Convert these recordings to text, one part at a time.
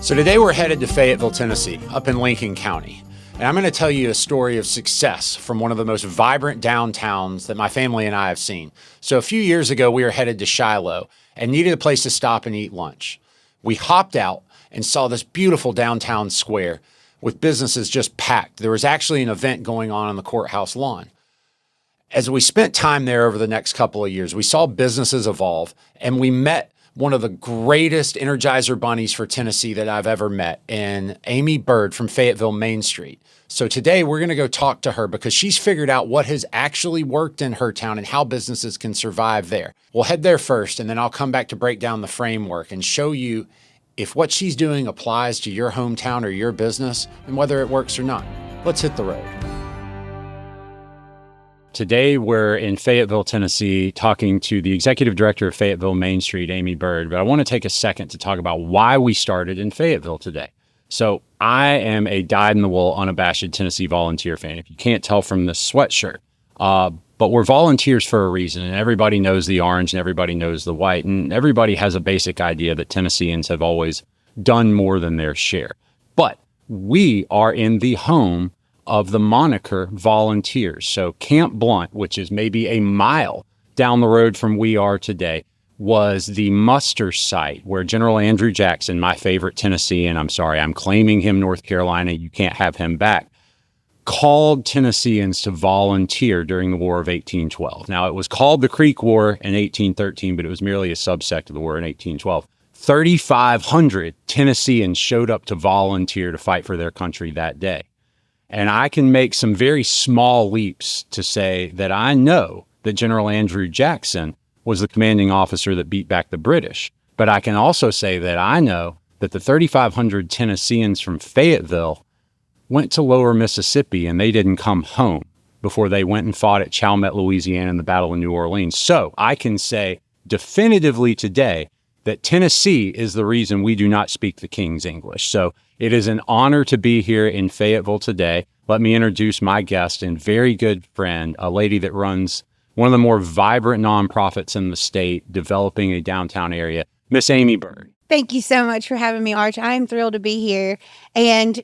So today we're headed to Fayetteville, Tennessee, up in Lincoln County. And I'm going to tell you a story of success from one of the most vibrant downtowns that my family and I have seen. So a few years ago, we were headed to Shiloh and needed a place to stop and eat lunch. We hopped out and saw this beautiful downtown square with businesses just packed. There was actually an event going on the courthouse lawn. As we spent time there over the next couple of years, we saw businesses evolve, and we met one of the greatest Energizer bunnies for Tennessee that I've ever met, in Aimee Byrd from Fayetteville Main Street. So today we're going to go talk to her because she's figured out what has actually worked in her town and how businesses can survive there. We'll head there first, and then I'll come back to break down the framework and show you if what she's doing applies to your hometown or your business and whether it works or not. Let's hit the road. Today, we're in Fayetteville, Tennessee, talking to the executive director of Fayetteville Main Street, Aimee Byrd. But I want to take a second to talk about why we started in Fayetteville today. So I am a dyed-in-the-wool, unabashed Tennessee volunteer fan, if you can't tell from this sweatshirt. But we're volunteers for a reason, and everybody knows the orange and everybody knows the white, and everybody has a basic idea that Tennesseans have always done more than their share. But we are in the home of the moniker volunteers. So Camp Blunt, which is maybe a mile down the road from we are today, was the muster site where General Andrew Jackson, my favorite Tennessean, I'm sorry, I'm claiming him North Carolina, you can't have him back, called Tennesseans to volunteer during the War of 1812. Now, it was called the Creek War in 1813, but it was merely a subsect of the war in 1812. 3,500 Tennesseans showed up to volunteer to fight for their country that day. And I can make some very small leaps to say that I know that General Andrew Jackson was the commanding officer that beat back the British. But I can also say that I know that the 3,500 Tennesseans from Fayetteville went to lower Mississippi and they didn't come home before they went and fought at Chalmette, Louisiana in the Battle of New Orleans. So I can say definitively today that Tennessee is the reason we do not speak the King's English. So it is an honor to be here in Fayetteville today. Let me introduce my guest and very good friend, a lady that runs one of the more vibrant nonprofits in the state, developing a downtown area, Miss Aimee Byrd. Thank you so much for having me, Arch. I'm thrilled to be here. And,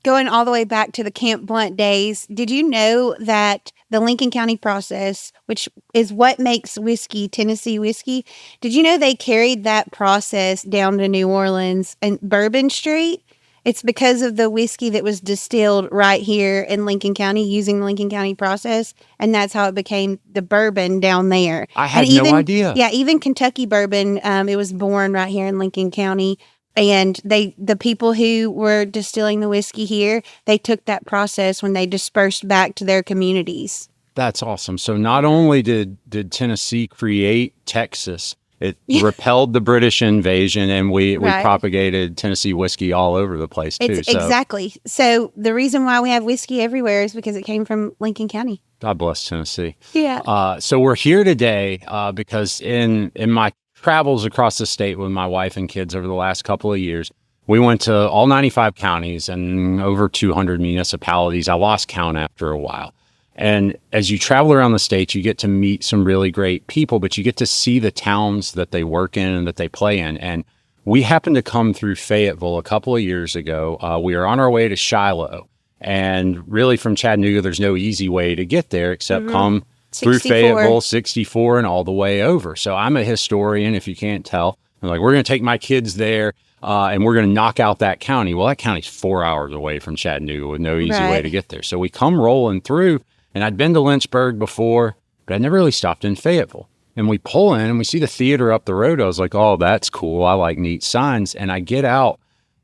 going all the way back to the Camp Blunt days, did you know that the Lincoln County process, which is what makes whiskey, Tennessee whiskey, did you know they carried that process down to New Orleans and Bourbon Street? It's because of the whiskey that was distilled right here in Lincoln County using the Lincoln County process. And that's how it became the bourbon down there. I had no idea. Yeah, even Kentucky bourbon, it was born right here in Lincoln County. And the people who were distilling the whiskey here, they took that process when they dispersed back to their communities. That's awesome. So not only did Tennessee create Texas, it repelled the British invasion, and we propagated Tennessee whiskey all over the place, too. Exactly. So the reason why we have whiskey everywhere is because it came from Lincoln County. God bless Tennessee. Yeah. So we're here today because in my travels across the state with my wife and kids over the last couple of years, we went to all 95 counties and over 200 municipalities. I lost count after a while. And as you travel around the state, you get to meet some really great people, but you get to see the towns that they work in and that they play in. And we happened to come through Fayetteville a couple of years ago. We were on our way to Shiloh. And really from Chattanooga, there's no easy way to get there except come 64. Through Fayetteville, 64, and all the way over. So I'm a historian, if you can't tell. I'm like, we're going to take my kids there. And we're going to knock out that county. Well, that county's 4 hours away from Chattanooga with no easy way to get there. So we come rolling through. And I'd been to Lynchburg before, but I'd never really stopped in Fayetteville. And we pull in and we see the theater up the road. I was like, oh, that's cool. I like neat signs. And I get out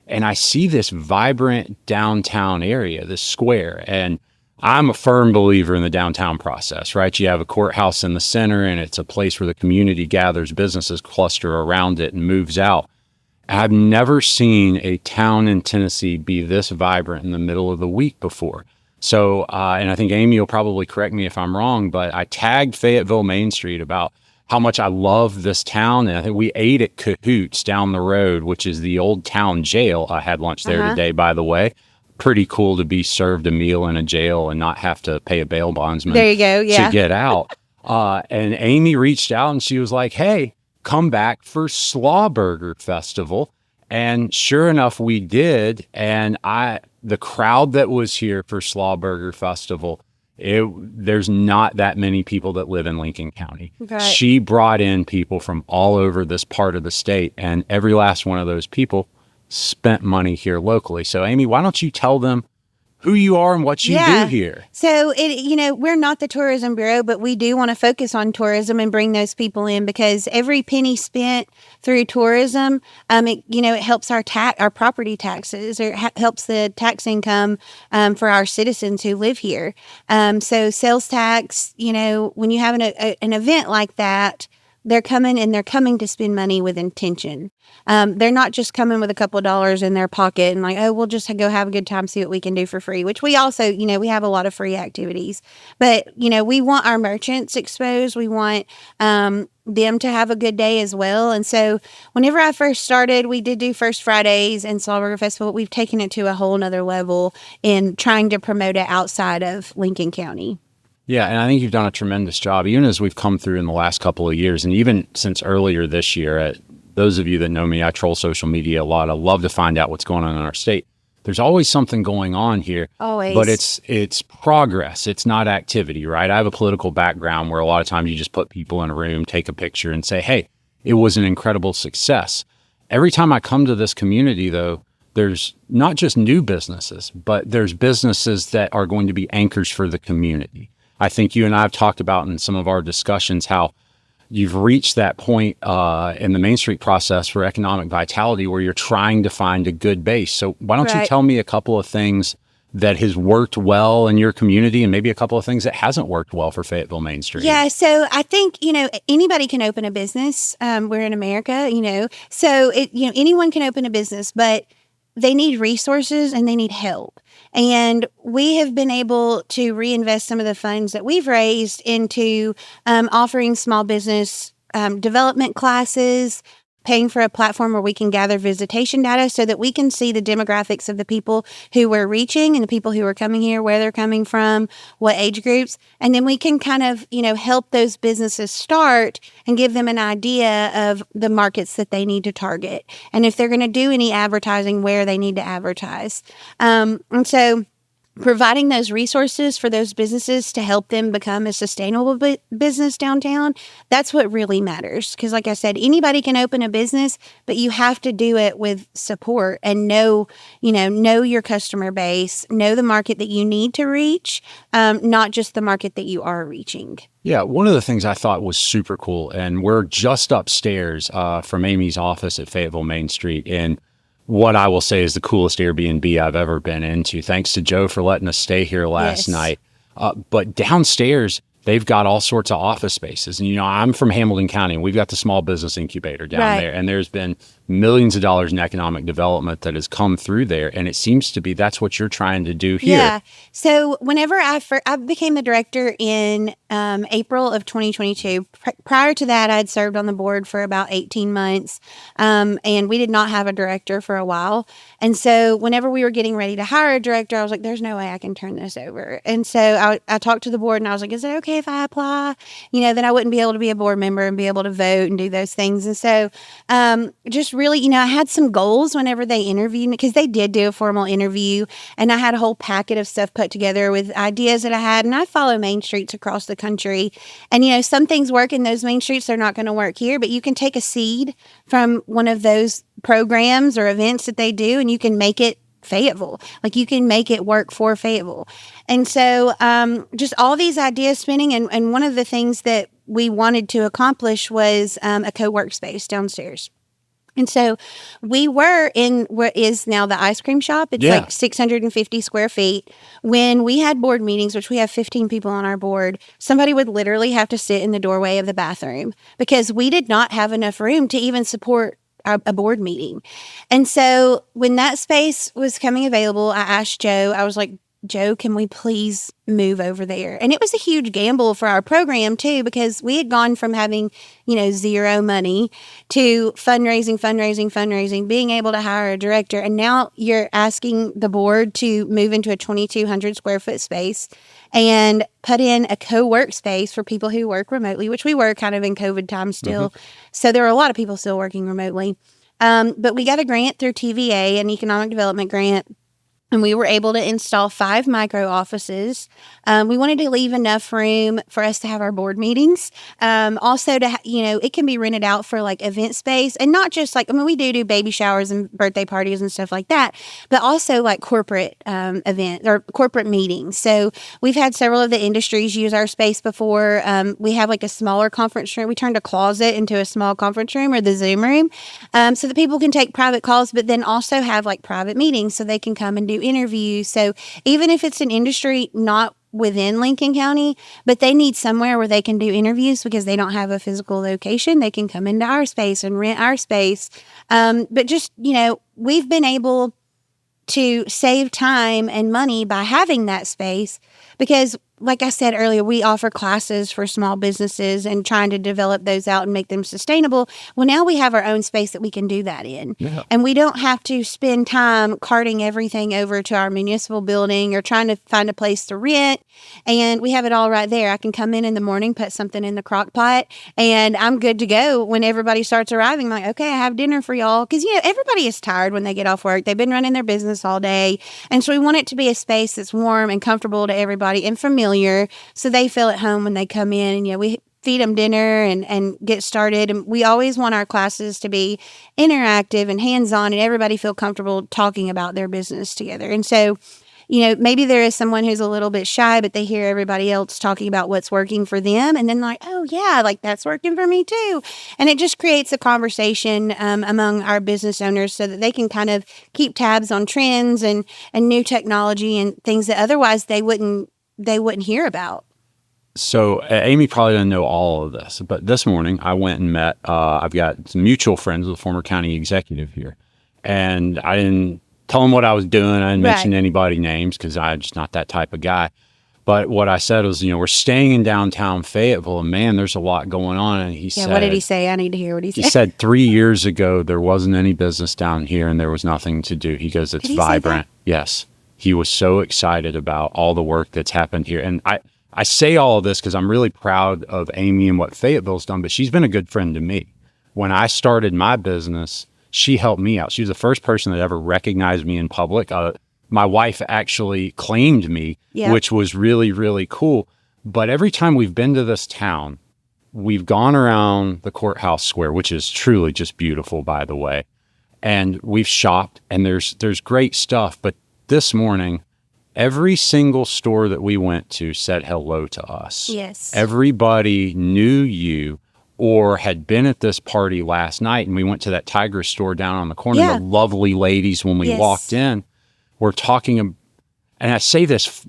and I see this vibrant downtown area, this square. And I'm a firm believer in the downtown process, right? You have a courthouse in the center and it's a place where the community gathers, businesses cluster around it and moves out. I've never seen a town in Tennessee be this vibrant in the middle of the week before. So, and I think Aimee will probably correct me if I'm wrong, but I tagged Fayetteville Main Street about how much I love this town. And I think we ate at Cahoots down the road, which is the old town jail. I had lunch there today, by the way. Pretty cool to be served a meal in a jail and not have to pay a bail bondsman there you go, yeah. to get out. And Aimee reached out and she was like, hey, come back for Slaw Burger Festival. And sure enough, we did. And the crowd that was here for Slaw Burger Festival, there's not that many people that live in Lincoln County. Right. She brought in people from all over this part of the state, and every last one of those people spent money here locally. So, Aimee, why don't you tell them who you are and what you do here? So we're not the tourism bureau, but we do want to focus on tourism and bring those people in, because every penny spent through tourism, it helps our property taxes, or helps the tax income for our citizens who live here. So sales tax, when you have an event like that, they're coming to spend money with intention. They're not just coming with a couple of dollars in their pocket and like, oh, we'll just go have a good time, see what we can do for free, which we also, we have a lot of free activities. But, we want our merchants exposed. We want them to have a good day as well. And so whenever I first started, we did do First Fridays and Slaw Burger Festival. We've taken it to a whole nother level in trying to promote it outside of Lincoln County. Yeah, and I think you've done a tremendous job, even as we've come through in the last couple of years, and even since earlier this year. Those of you that know me, I troll social media a lot. I love to find out what's going on in our state. There's always something going on here. Always. But it's progress. It's not activity, right? I have a political background where a lot of times you just put people in a room, take a picture, and say, hey, it was an incredible success. Every time I come to this community, though, there's not just new businesses, but there's businesses that are going to be anchors for the community. I think you and I have talked about in some of our discussions how you've reached that point in the Main Street process for economic vitality where you're trying to find a good base. So why don't you tell me a couple of things that has worked well in your community and maybe a couple of things that hasn't worked well for Fayetteville Main Street? Yeah, so I think, anybody can open a business. We're in America, so anyone can open a business, but they need resources and they need help. And we have been able to reinvest some of the funds that we've raised into offering small business development classes, paying for a platform where we can gather visitation data so that we can see the demographics of the people who we're reaching and the people who are coming here, where they're coming from, what age groups. And then we can kind of, help those businesses start and give them an idea of the markets that they need to target. And if they're going to do any advertising, where they need to advertise. And so providing those resources for those businesses to help them become a sustainable business downtown, that's what really matters. Because like I said, anybody can open a business, but you have to do it with support and know your customer base, know the market that you need to reach, not just the market that you are reaching. Yeah, one of the things I thought was super cool, and we're just upstairs from Aimee's office at Fayetteville Main Street, and what I will say is the coolest Airbnb I've ever been into. Thanks to Joe for letting us stay here last night. But downstairs, they've got all sorts of office spaces. And, I'm from Hamilton County, and we've got the small business incubator down there. And there's been millions of dollars in economic development that has come through there. And it seems to be that's what you're trying to do here. Yeah. So whenever I became the director in April of 2022, prior to that, I'd served on the board for about 18 months. And we did not have a director for a while. And so whenever we were getting ready to hire a director, I was like, there's no way I can turn this over. And so I talked to the board and I was like, is it okay if I apply? Then I wouldn't be able to be a board member and be able to vote and do those things. And so just really, I had some goals whenever they interviewed me, because they did do a formal interview, and I had a whole packet of stuff put together with ideas that I had. And I follow main streets across the country, and some things work in those main streets, they're not going to work here, but you can take a seed from one of those programs or events that they do, and you can make it Fayetteville. Like, you can make it work for Fayetteville. And so just all these ideas spinning, and one of the things that we wanted to accomplish was a co-work space downstairs. And so we were in what is now the ice cream shop. It's like 650 square feet. When we had board meetings, which we have 15 people on our board, somebody would literally have to sit in the doorway of the bathroom because we did not have enough room to even support a board meeting. And so when that space was coming available, I asked Joe, I was like, Joe, can we please move over there? And it was a huge gamble for our program too, because we had gone from having, zero money to fundraising, being able to hire a director. And now you're asking the board to move into a 2,200 square foot space and put in a co-work space for people who work remotely, which we were kind of in COVID time still. Mm-hmm. So there were a lot of people still working remotely. But we got a grant through TVA, an economic development grant. And we were able to install 5 micro offices. We wanted to leave enough room for us to have our board meetings. Also, it can be rented out for like event space, and not just like, we do baby showers and birthday parties and stuff like that, but also like corporate events or corporate meetings. So we've had several of the industries use our space before. We have like a smaller conference room. We turned a closet into a small conference room, or the Zoom room, so that people can take private calls, but then also have like private meetings so they can come and do interviews. So even if it's an industry not within Lincoln County, but they need somewhere where they can do interviews because they don't have a physical location, they can come into our space and rent our space. But just, we've been able to save time and money by having that space because, like I said earlier, we offer classes for small businesses and trying to develop those out and make them sustainable. Well, now we have our own space that we can do that in. Yeah. And we don't have to spend time carting everything over to our municipal building or trying to find a place to rent. And we have it all right there. I can come in the morning, put something in the crock pot, and I'm good to go when everybody starts arriving. I'm like, okay, I have dinner for y'all. Because, everybody is tired when they get off work. They've been running their business all day. And so we want it to be a space that's warm and comfortable to everybody and familiar, so they feel at home when they come in. And we feed them dinner and get started. And we always want our classes to be interactive and hands-on, and everybody feel comfortable talking about their business together. And so, maybe there is someone who's a little bit shy, but they hear everybody else talking about what's working for them, and then like, oh yeah, like that's working for me too. And it just creates a conversation among our business owners so that they can kind of keep tabs on trends and new technology and things that otherwise they wouldn't hear about. So Aimee probably doesn't know all of this, but this morning I went and met, I've got some mutual friends with a former county executive here, and I didn't tell them what I was doing. I didn't mention anybody's names because I'm just not that type of guy. But what I said was, we're staying in downtown Fayetteville, and man, there's a lot going on. And he said, what did he say? I need to hear what he said. He said 3 years ago, there wasn't any business down here and there was nothing to do. He goes, it's vibrant. Yes. He was so excited about all the work that's happened here. And I say all of this because I'm really proud of Aimee and what Fayetteville's done, but she's been a good friend to me. When I started my business, she helped me out. She was the first person that ever recognized me in public. My wife actually claimed me, which was really, really cool. But every time we've been to this town, we've gone around the courthouse square, which is truly just beautiful, by the way. And we've shopped, and there's great stuff. But this morning, every single store that we went to said hello to us. Yes. Everybody knew you or had been at this party last night, and we went to that Tigress store down on the corner. Yeah. The lovely ladies, when we walked in, were talking, and I say this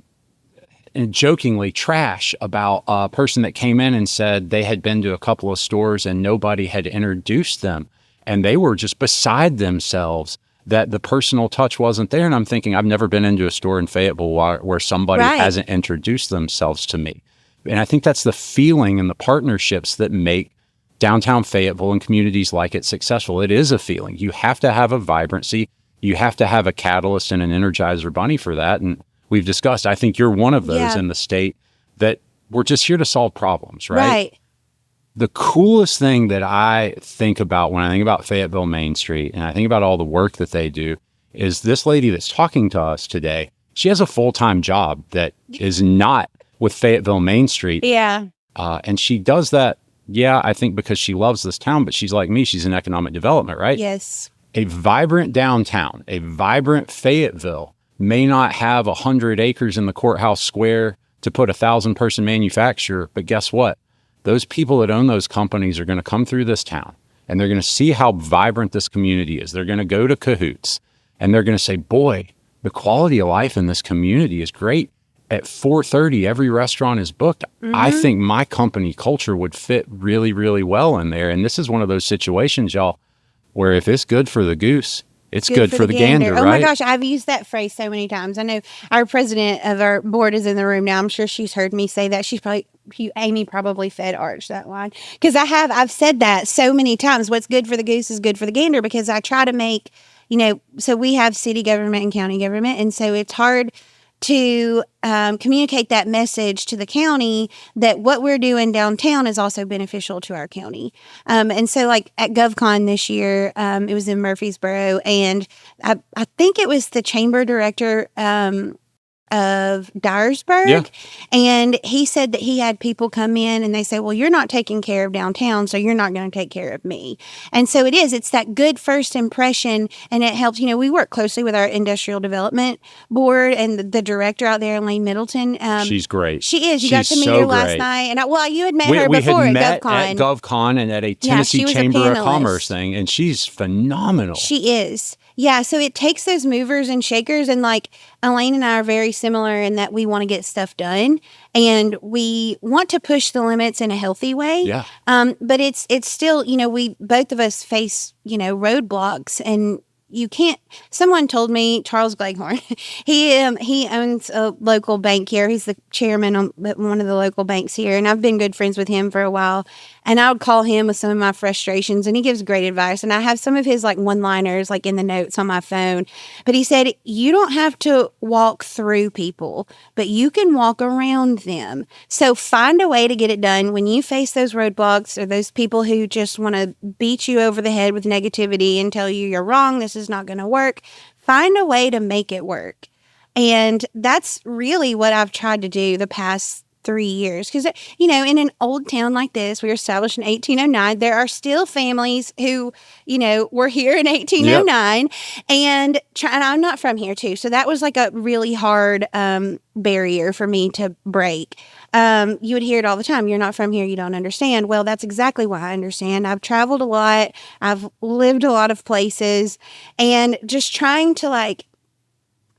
and jokingly, trash about a person that came in and said they had been to a couple of stores and nobody had introduced them, and they were just beside themselves that the personal touch wasn't there. And I'm thinking, I've never been into a store in Fayetteville where somebody hasn't introduced themselves to me. And I think that's the feeling and the partnerships that make downtown Fayetteville and communities like it successful. It is a feeling. You have to have a vibrancy. You have to have a catalyst and an energizer bunny for that. And we've discussed, I think you're one of those in the state that we're just here to solve problems, right? Right. The coolest thing that I think about when I think about Fayetteville Main Street and I think about all the work that they do is this lady that's talking to us today. She has a full-time job that is not with Fayetteville Main Street. Yeah. And she does that, I think because she loves this town, but she's like me. She's in economic development, right? Yes. A vibrant downtown, a vibrant Fayetteville may not have 100 acres in the courthouse square to put 1,000-person manufacturer, but guess what? Those people that own those companies are going to come through this town, and they're going to see how vibrant this community is. They're going to go to Cahoots, and they're going to say, boy, the quality of life in this community is great. At 4:30, every restaurant is booked. Mm-hmm. I think my company culture would fit really, really well in there. And this is one of those situations, y'all, where if it's good for the goose, it's good for the gander, right? Oh my gosh, I've used that phrase so many times. I know our president of our board is in the room now. I'm sure she's heard me say that. Aimee probably fed Arch that line. Because I've said that so many times. What's good for the goose is good for the gander, because I try to make, so we have city government and county government. And so it's hard to communicate that message to the county that what we're doing downtown is also beneficial to our county. And so like at GovCon this year, it was in Murfreesboro, and I think it was the chamber director of Dyersburg. Yeah. And he said that he had people come in and they say, well, you're not taking care of downtown, so you're not going to take care of me. And so it's that good first impression, and it helps. We work closely with our industrial development board and the director out there, Elaine Middleton. She's great. She is. You got to meet her last night. And you had met her we before had met at GovCon. At GovCon and at a Tennessee Chamber of Commerce thing, and she's phenomenal. She is. Yeah, so it takes those movers and shakers, and like Elaine and I are very similar in that we want to get stuff done, and we want to push the limits in a healthy way. Yeah. But it's still, we both of us face, roadblocks, and you can't. Someone told me, Charles Gleghorn, he owns a local bank here. He's the chairman of one of the local banks here, and I've been good friends with him for a while. And I would call him with some of my frustrations, and he gives great advice. And I have some of his like one-liners like in the notes on my phone. But he said, you don't have to walk through people, but you can walk around them. So find a way to get it done when you face those roadblocks or those people who just want to beat you over the head with negativity and tell you you're wrong, this is not going to work. Find a way to make it work. And that's really what I've tried to do the past 3 years. Because, in an old town like this, we were established in 1809. There are still families who, were here in 1809. Yep. And I'm not from here, too. So that was like a really hard barrier for me to break. You would hear it all the time. You're not from here. You don't understand. Well, that's exactly why I understand. I've traveled a lot. I've lived a lot of places. And just trying to,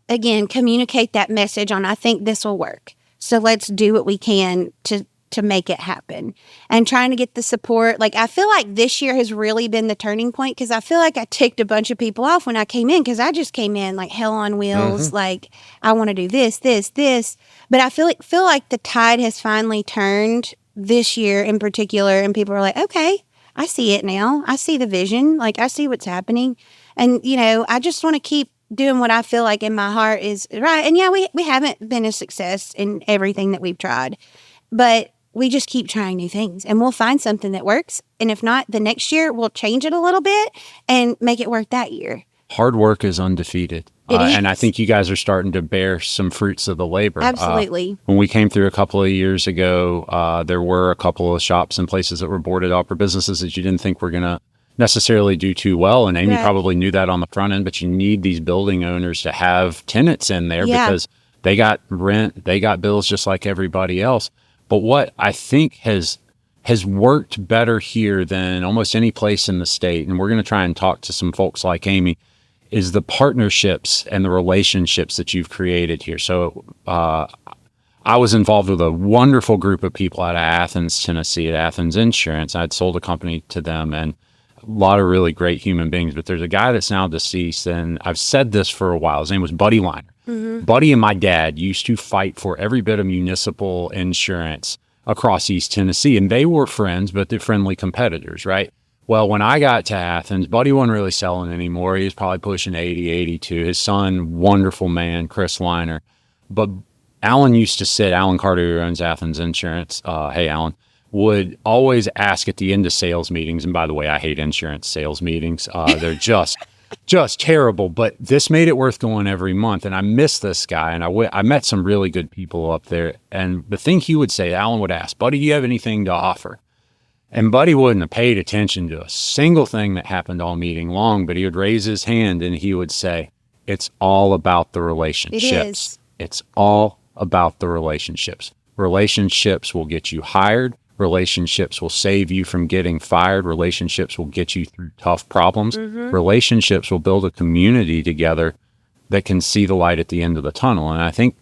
again, communicate that message on, I think this will work. So let's do what we can to make it happen, and trying to get the support. I feel like this year has really been the turning point, because I feel like I ticked a bunch of people off when I came in, because I just came in like hell on wheels. Mm-hmm. I want to do this. But I feel like the tide has finally turned this year in particular, and people are like, okay, I see it now. I see the vision. I see what's happening. And, I just want to keep doing what I feel like in my heart is right. And yeah, we haven't been a success in everything that we've tried, but we just keep trying new things, and we'll find something that works. And if not, the next year we'll change it a little bit and make it work that year. Hard work is undefeated. It is. And I think you guys are starting to bear some fruits of the labor. Absolutely. When we came through a couple of years ago, there were a couple of shops and places that were boarded up, or businesses that you didn't think were going to necessarily do too well. And Aimee probably knew that on the front end, but you need these building owners to have tenants in there because they got rent, they got bills just like everybody else. But what I think has worked better here than almost any place in the state, and we're going to try and talk to some folks like Aimee, is the partnerships and the relationships that you've created here. So I was involved with a wonderful group of people out of Athens, Tennessee, at Athens Insurance. I'd sold a company to them, and a lot of really great human beings. But there's a guy that's now deceased, and I've said this for a while. His name was Buddy Liner. Mm-hmm. Buddy and my dad used to fight for every bit of municipal insurance across East Tennessee, and they were friends, but they're friendly competitors, right? Well, when I got to Athens, Buddy wasn't really selling anymore. He was probably pushing 80, 82. His son, wonderful man, Chris Liner. But Alan used to sit, Alan Carter, who owns Athens Insurance, hey, Alan, would always ask at the end of sales meetings, and by the way, I hate insurance sales meetings. They're just terrible, but this made it worth going every month. And I miss this guy, and I met some really good people up there. And the thing he would say, Alan would ask, Buddy, do you have anything to offer? And Buddy wouldn't have paid attention to a single thing that happened all meeting long, but he would raise his hand and he would say, it's all about the relationships. It is. It's all about the relationships. Relationships will get you hired. Relationships will save you from getting fired. Relationships will get you through tough problems. Mm-hmm. Relationships will build a community together that can see the light at the end of the tunnel. And I think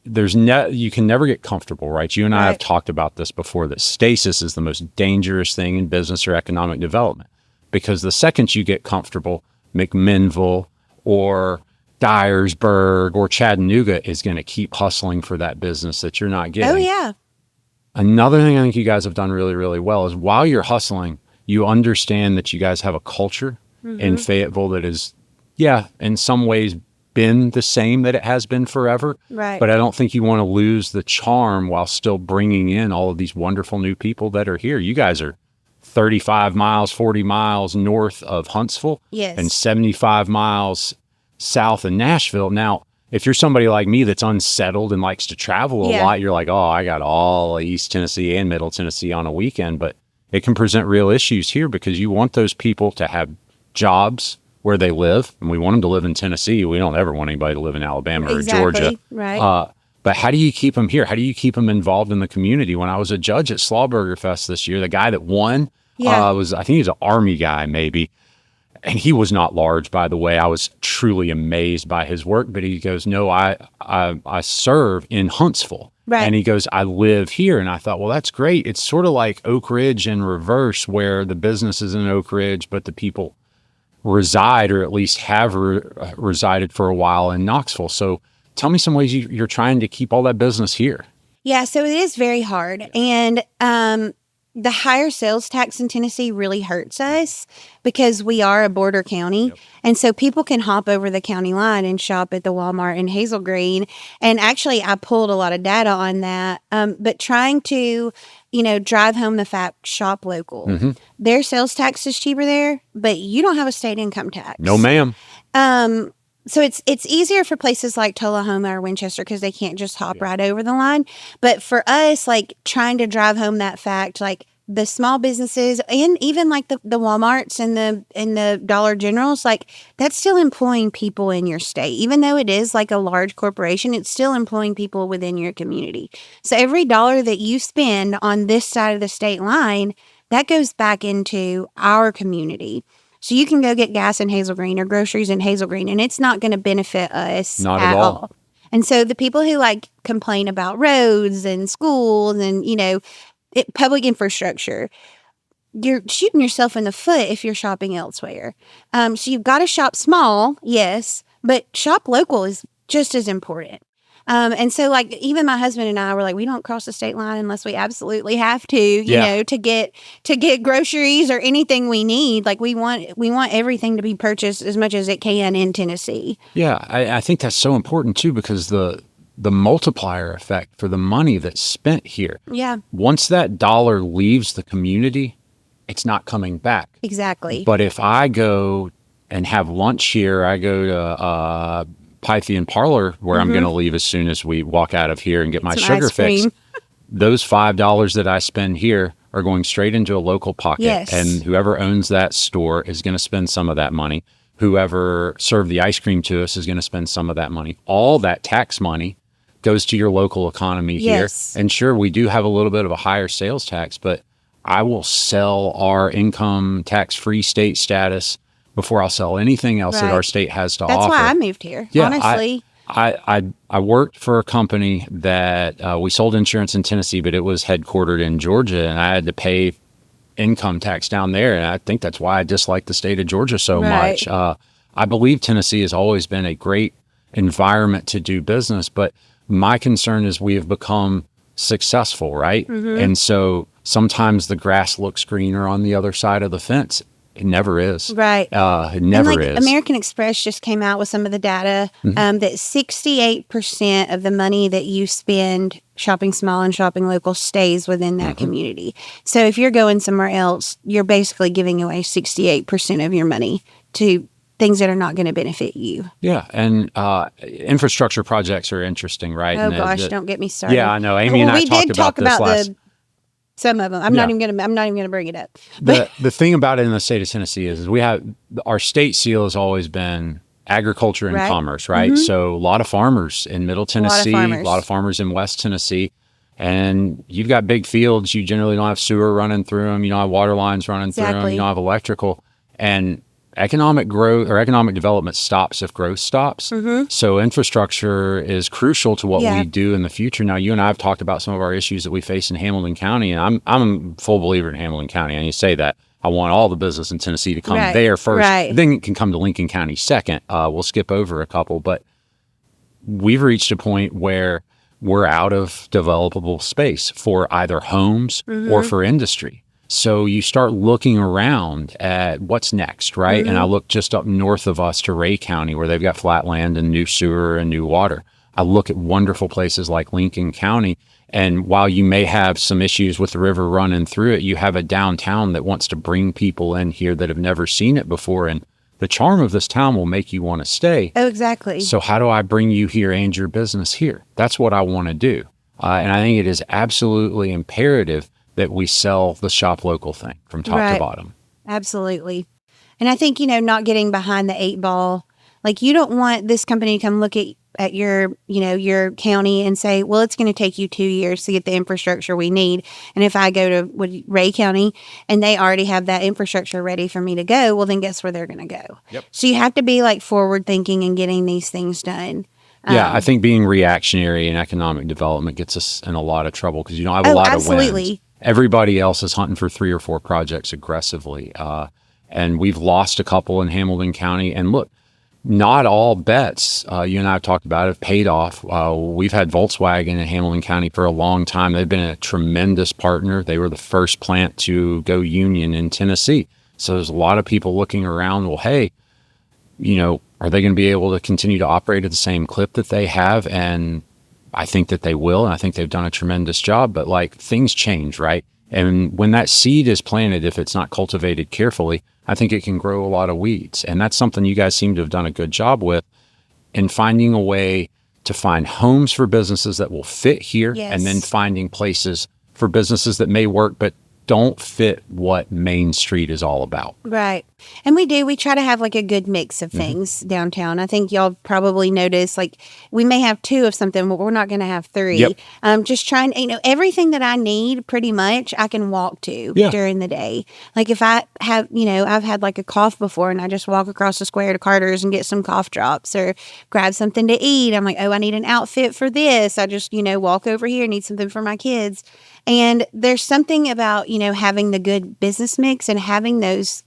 you can never get comfortable, right? You and I have talked about this before, that stasis is the most dangerous thing in business or economic development, because the second you get comfortable, McMinnville or Dyersburg or Chattanooga is going to keep hustling for that business that you're not getting. Oh, yeah. Another thing I think you guys have done really, really well is while you're hustling, you understand that you guys have a culture in Fayetteville that is, in some ways been the same that it has been forever. Right. But I don't think you want to lose the charm while still bringing in all of these wonderful new people that are here. You guys are 35 miles, 40 miles north of Huntsville, Yes. and 75 miles south of Nashville. Now, if you're somebody like me that's unsettled and likes to travel a Yeah. lot, you're like, oh, I got all East Tennessee and Middle Tennessee on a weekend. But it can present real issues here because you want those people to have jobs where they live, and we want them to live in Tennessee. We don't ever want anybody to live in Alabama or Georgia. Right. But how do you keep them here? How do you keep them involved in the community? When I was a judge at Slawburger Fest this year, the guy that won Yeah. I think he was an Army guy maybe. And he was not large, by the way. I was truly amazed by his work. But he goes, no, I serve in Huntsville. Right. And he goes, I live here. And I thought, well, that's great. It's sort of like Oak Ridge in reverse, where the business is in Oak Ridge, but the people reside, or at least have resided for a while in Knoxville. So tell me some ways you're trying to keep all that business here. Yeah, so it is very hard. And the higher sales tax in Tennessee really hurts us because we are a border county. Yep. And so people can hop over the county line and shop at the Walmart in Hazel Green. And actually, I pulled a lot of data on that. But trying to, drive home the fact, shop local. Mm-hmm. Their sales tax is cheaper there, but you don't have a state income tax. No, ma'am. So it's easier for places like Tullahoma or Winchester because they can't just hop right over the line. But for us, like trying to drive home that fact, like the small businesses and even like the Walmarts and the Dollar Generals, like that's still employing people in your state. Even though it is like a large corporation, it's still employing people within your community. So every dollar that you spend on this side of the state line, that goes back into our community. So you can go get gas in Hazel Green or groceries in Hazel Green, and it's not going to benefit us Not at all. And so the people who like complain about roads and schools and, public infrastructure, you're shooting yourself in the foot if you're shopping elsewhere. So you've got to shop small, yes, but shop local is just as important. And so like even my husband and I were like, we don't cross the state line unless we absolutely have to, you know, to get groceries or anything we need. Like we want everything to be purchased as much as it can in Tennessee. Yeah, I think that's so important too, because the multiplier effect for the money that's spent here. Yeah, Once that dollar leaves the community, it's not coming back. exactly. But if I go and have lunch here, I go to Pythian Parlor, where I'm going to leave as soon as we walk out of here and get my Some sugar ice cream. fix. Those $5 that I spend here are going straight into a local pocket. Yes. And whoever owns that store is going to spend some of that money. Whoever served the ice cream to us is going to spend some of that money. All that tax money goes to your local economy Yes. here. And sure, we do have a little bit of a higher sales tax, but I will sell our income tax-free state status before I'll sell anything else that Right. our state has to That's offer. why I moved here, Yeah, honestly. I worked for a company that we sold insurance in Tennessee, but it was headquartered in Georgia, and I had to pay income tax down there. And I think that's why I dislike the state of Georgia so Right. much. I believe Tennessee has always been a great environment to do business, but my concern is we have become successful, right? And so sometimes the grass looks greener on the other side of the fence. It never is. Right. It never and like is. American Express just came out with some of the data that 68% of the money that you spend shopping small and shopping local stays within that community. So if you're going somewhere else, you're basically giving away 68% of your money to things that are not going to benefit you. Yeah, and infrastructure projects are interesting, right? Oh And gosh, don't get me started. Yeah, I know. Aimee and I we talked did about talk this about last. some of them. I'm not even gonna bring it up. The thing about it in the state of Tennessee is we have our state seal has always been agriculture and Right. commerce, right? So a lot of farmers in Middle Tennessee, farmers. a lot of farmers in West Tennessee, and you've got big fields. You generally don't have sewer running through them. You don't have water lines running through them. Exactly. You don't have electrical. And economic growth or economic development stops if growth stops. So infrastructure is crucial to what Yeah. we do in the future. Now, you and I have talked about some of our issues that we face in Hamilton County, and I'm a full believer in Hamilton County. And you say that I want all the business in Tennessee to come Right, there first, right. then it can come to Lincoln County second. We'll skip over a couple, but we've reached a point where we're out of developable space for either homes or for industry. So you start looking around at what's next, right? And I look just up north of us to Ray County, where they've got flat land and new sewer and new water. I look at wonderful places like Lincoln County. And while you may have some issues with the river running through it, you have a downtown that wants to bring people in here that have never seen it before. And the charm of this town will make you want to stay. Oh, exactly. So how do I bring you here and your business here? That's what I want to do. And I think it is absolutely imperative that we sell the shop local thing from top to bottom. Absolutely. And I think, not getting behind the 8 ball, like you don't want this company to come look at your, your county and say, well, it's going to take you 2 years to get the infrastructure we need. And if I go to Ray County and they already have that infrastructure ready for me to go, well, then guess where they're going to go? Yep. So you have to be like forward thinking and getting these things done. Yeah, I think being reactionary in economic development gets us in a lot of trouble because you don't have a lot of wins. Everybody else is hunting for 3 or 4 projects aggressively. And we've lost a couple in Hamilton County. And look, not all bets, you and I have talked about it, have paid off. We've had Volkswagen in Hamilton County for a long time. They've been a tremendous partner. They were the first plant to go union in Tennessee. So there's a lot of people looking around, well, hey, are they going to be able to continue to operate at the same clip that they have? And I think that they will. And I think they've done a tremendous job. But like things change, right? And when that seed is planted, if it's not cultivated carefully, I think it can grow a lot of weeds. And that's something you guys seem to have done a good job with in finding a way to find homes for businesses that will fit here. Yes. And then finding places for businesses that may work, but don't fit what Main Street is all about. Right. And we try to have like a good mix of things downtown. I think y'all probably noticed like we may have 2 of something, but we're not going to have 3. Yep. Just trying, everything that I need pretty much I can walk to during the day. Like if I have, I've had like a cough before and I just walk across the square to Carter's and get some cough drops or grab something to eat. I'm like, oh, I need an outfit for this. I just, walk over here, need something for my kids. And there's something about, having the good business mix and having those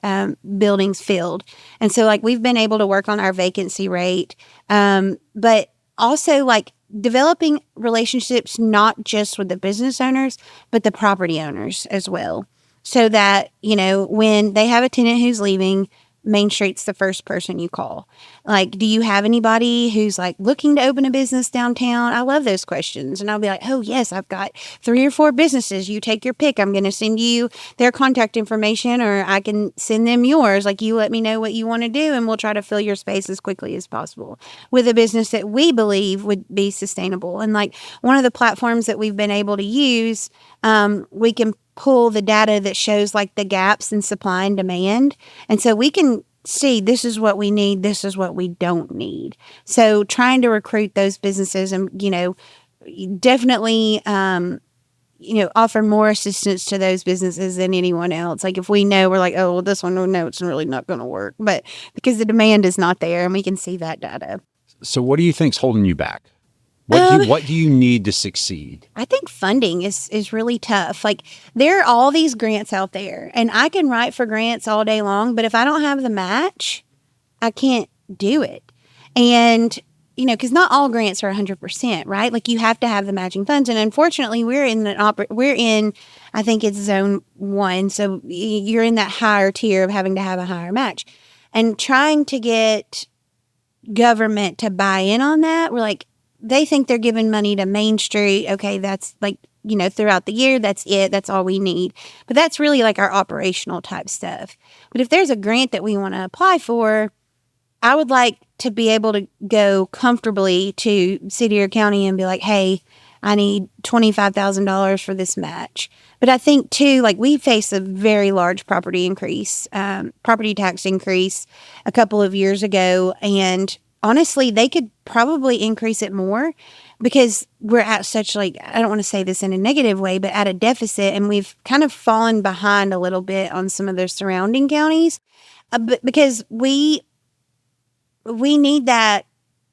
buildings filled. And so like we've been able to work on our vacancy rate, but also like developing relationships, not just with the business owners, but the property owners as well. So that, when they have a tenant who's leaving, Main Street's the first person you call. Like, do you have anybody who's like looking to open a business downtown? I love those questions. And I'll be like, oh yes, I've got 3 or 4 businesses. You take your pick. I'm going to send you their contact information or I can send them yours. Like you let me know what you want to do and we'll try to fill your space as quickly as possible with a business that we believe would be sustainable. And like one of the platforms that we've been able to use, we can pull the data that shows like the gaps in supply and demand. And so we can see this is what we need, this is what we don't need. So trying to recruit those businesses and, definitely, offer more assistance to those businesses than anyone else. Like if we know we're like, oh, well, this one, no, it's really not going to work. But because the demand is not there and we can see that data. So what do you think's holding you back? What do you need to succeed? I think funding is really tough. Like there are all these grants out there and I can write for grants all day long, but if I don't have the match, I can't do it. And, because not all grants are 100%, right? Like you have to have the matching funds. And unfortunately we're in, I think it's zone 1. So you're in that higher tier of having to have a higher match and trying to get government to buy in on that. We're like, they think they're giving money to Main Street. Okay, that's like, throughout the year, that's it. That's all we need. But that's really like our operational type stuff. But if there's a grant that we want to apply for, I would like to be able to go comfortably to city or county and be like, hey, I need $25,000 for this match. But I think too, like we face a very large property tax increase a couple of years ago. And honestly, they could probably increase it more because we're at such like, I don't want to say this in a negative way, but at a deficit. And we've kind of fallen behind a little bit on some of the surrounding counties because we need that.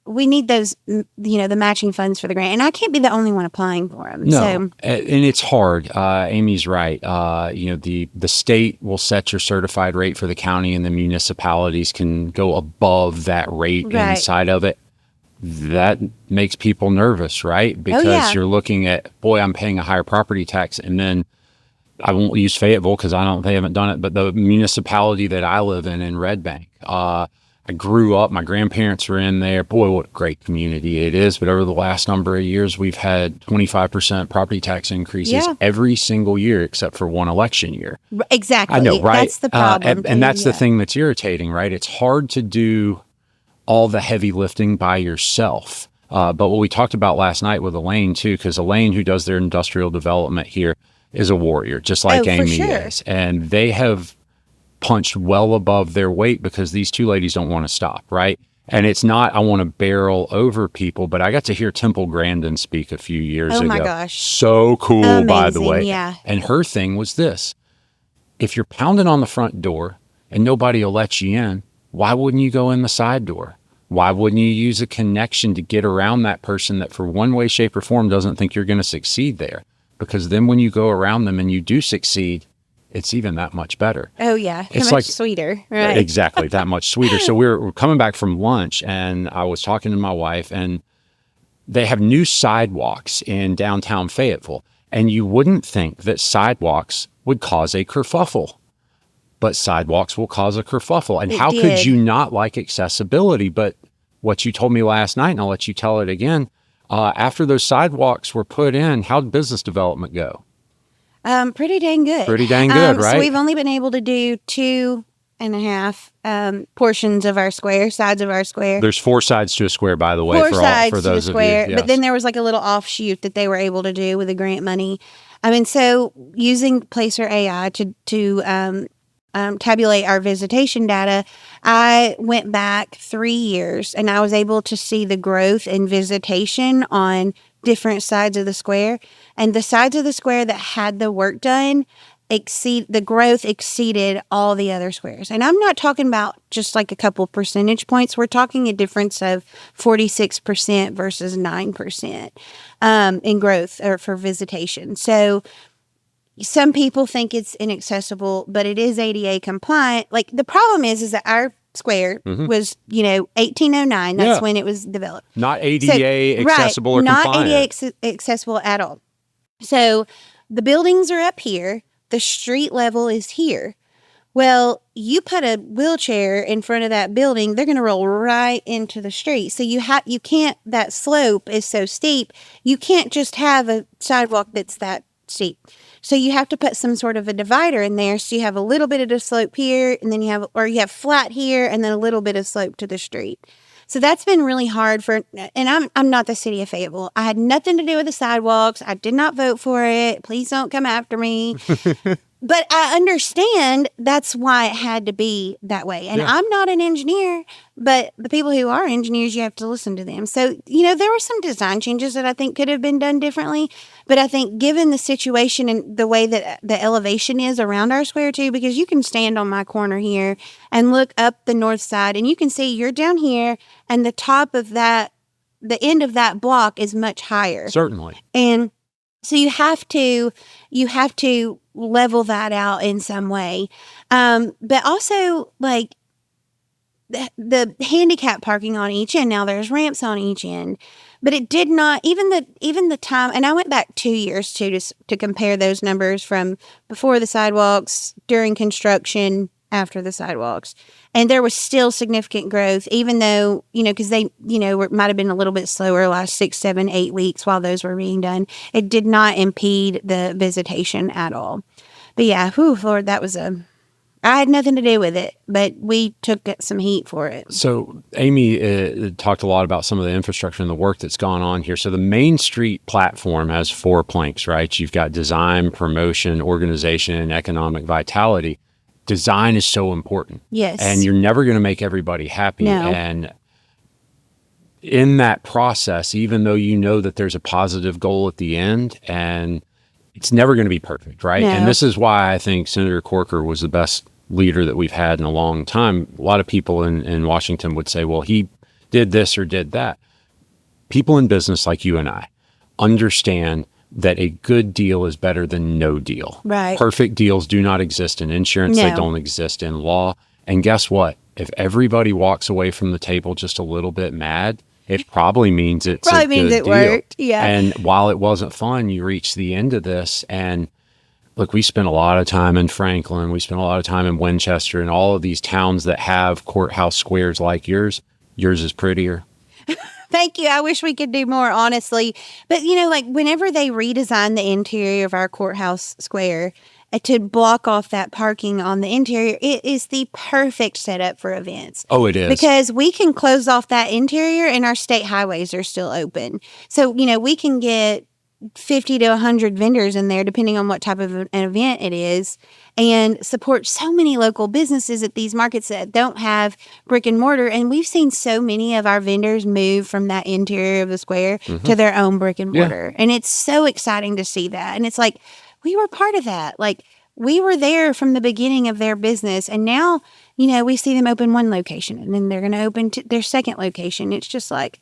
We need those, the matching funds for the grant. And I can't be the only one applying for them. No, and it's hard. Amy's right. The state will set your certified rate for the county and the municipalities can go above that rate inside of it. That makes people nervous, right? Because you're looking at, boy, I'm paying a higher property tax. And then I won't use Fayetteville because they haven't done it, but the municipality that I live in Red Bank, I grew up, my grandparents were in there. Boy, what a great community it is. But over the last number of years, we've had 25% property tax increases every single year except for one election year. Exactly. I know, right? That's the problem. And that's the thing that's irritating, right? It's hard to do all the heavy lifting by yourself. But what we talked about last night with Elaine, too, because Elaine, who does their industrial development here, is a warrior, just like Aimee is. And they have punched well above their weight because these two ladies don't want to stop, right? And it's not, I want to barrel over people, but I got to hear Temple Grandin speak a few years ago. Oh my gosh. So cool, amazing, by the way. Yeah. And her thing was this: if you're pounding on the front door and nobody will let you in, why wouldn't you go in the side door? Why wouldn't you use a connection to get around that person that for one way, shape, or form doesn't think you're going to succeed there? Because then when you go around them and you do succeed, it's even that much better. Oh, yeah. It's much sweeter. Right. Exactly. That much sweeter. So we're coming back from lunch, and I was talking to my wife, and they have new sidewalks in downtown Fayetteville. And you wouldn't think that sidewalks would cause a kerfuffle, but sidewalks will cause a kerfuffle. And how could you not like accessibility? But what you told me last night, and I'll let you tell it again, after those sidewalks were put in, how did business development go? Pretty dang good. Pretty dang good, right? So we've only been able to do 2.5 portions of our square, sides of our square. There's 4 sides to a square, by the way, for those of you. Yes. But then there was like a little offshoot that they were able to do with the grant money. I mean, so using Placer AI to tabulate our visitation data, I went back 3 years and I was able to see the growth in visitation on different sides of the square. And the sides of the square that had the work done, the growth exceeded all the other squares. And I'm not talking about just like a couple percentage points. We're talking a difference of 46% versus 9% in growth or for visitation. So some people think it's inaccessible, but it is ADA compliant. Like the problem is that our square was, 1809. That's when it was developed. Not ADA accessible or not compliant. Not ADA accessible at all. So the buildings are up here. The street level is here. Well, you put a wheelchair in front of that building, they're going to roll right into the street. So you can't, that slope is so steep, you can't just have a sidewalk that's that steep. So you have to put some sort of a divider in there. So you have a little bit of the slope here, and then you have flat here, and then a little bit of slope to the street. So that's been really hard and I'm not the city of Fayetteville. I had nothing to do with the sidewalks. I did not vote for it. Please don't come after me. But I understand that's why it had to be that way. And I'm not an engineer, but the people who are engineers, you have to listen to them. So, there were some design changes that I think could have been done differently. But I think given the situation and the way that the elevation is around our square too, because you can stand on my corner here and look up the north side and you can see you're down here and the top of the end of that block is much higher. Certainly. And so you have to level that out in some way. But also like the handicap parking on each end. Now there's ramps on each end, but it did not, even the time, and I went back 2 years to compare those numbers from before the sidewalks, during construction, after the sidewalks. And there was still significant growth, even though, because they, might have been a little bit slower last 6, 7, 8 weeks while those were being done. It did not impede the visitation at all. But yeah, Lord, I had nothing to do with it, but we took some heat for it. So Aimee talked a lot about some of the infrastructure and the work that's gone on here. So the Main Street platform has 4 planks, right? You've got design, promotion, organization, economic vitality. Design is so important. Yes. And you're never going to make everybody happy. No. And in that process, even though you know that there's a positive goal at the end, and it's never going to be perfect, right? No. And this is why I think Senator Corker was the best leader that we've had in a long time. A lot of people in Washington would say, well, he did this or did that. People in business like you and I understand that a good deal is better than no deal. Right. Perfect deals do not exist in insurance. No. They don't exist in law. And guess what? If everybody walks away from the table just a little bit mad, it probably means it's it deal. worked. Yeah. And while it wasn't fun, you reach the end of this. And look, we spent a lot of time in Franklin. We spent a lot of time in Winchester and all of these towns that have courthouse squares like yours. Yours is prettier. Thank you. I wish we could do more, honestly. But, like whenever they redesign the interior of our courthouse square to block off that parking on the interior, it is the perfect setup for events. Oh, it is. Because we can close off that interior and our state highways are still open. So, we can get 50 to 100 vendors in there, depending on what type of an event it is, and support so many local businesses at these markets that don't have brick and mortar. And we've seen so many of our vendors move from that interior of the square to their own brick and mortar. And it's so exciting to see that. And it's like, we were part of that. Like, we were there from the beginning of their business. And now, we see them open one location and then they're going to open their second location. It's just like,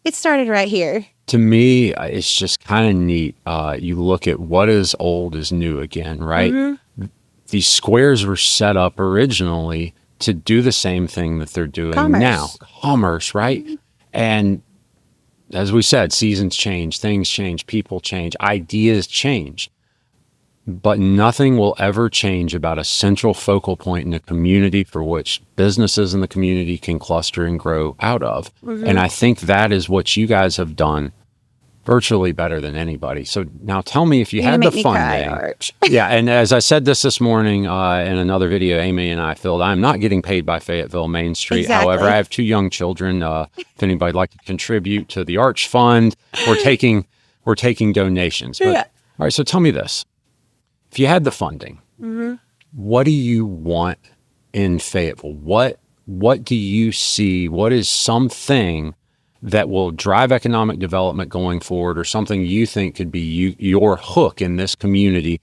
it started right here. To me, it's just kind of neat. You look at what is old is new again, right? These squares were set up originally to do the same thing that they're doing now. Commerce, right? And as we said, seasons change, things change, people change, ideas change. But nothing will ever change about a central focal point in a community for which businesses in the community can cluster and grow out of. And I think that is what you guys have done virtually better than anybody. So now tell me, if you had the funding. Yeah, and as I said this morning in another video Aimee and I filmed, I'm not getting paid by Fayetteville Main Street. Exactly. However, I have 2 young children. If anybody'd like to contribute to the Arch Fund, we're taking donations. But, all right, so tell me this. If you had the funding, what do you want in Fayetteville? What do you see? What is something that will drive economic development going forward, or something you think could be your hook in this community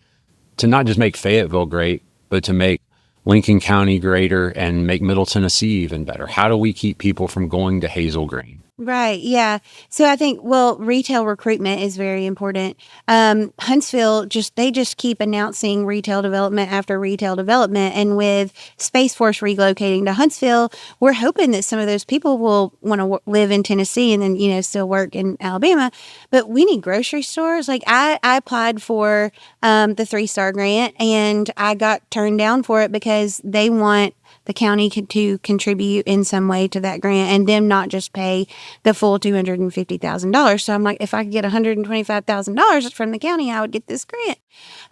to not just make Fayetteville great, but to make Lincoln County greater and make Middle Tennessee even better? How do we keep people from going to Hazel Green? Right. Yeah. So I think, retail recruitment is very important. Huntsville they just keep announcing retail development after retail development. And with Space Force relocating to Huntsville, we're hoping that some of those people will want to live in Tennessee and then, still work in Alabama. But we need grocery stores. Like I applied for the 3-star grant and I got turned down for it because they want the county to contribute in some way to that grant and them not just pay the full $250,000. So I'm like, if I could get $125,000 from the county, I would get this grant.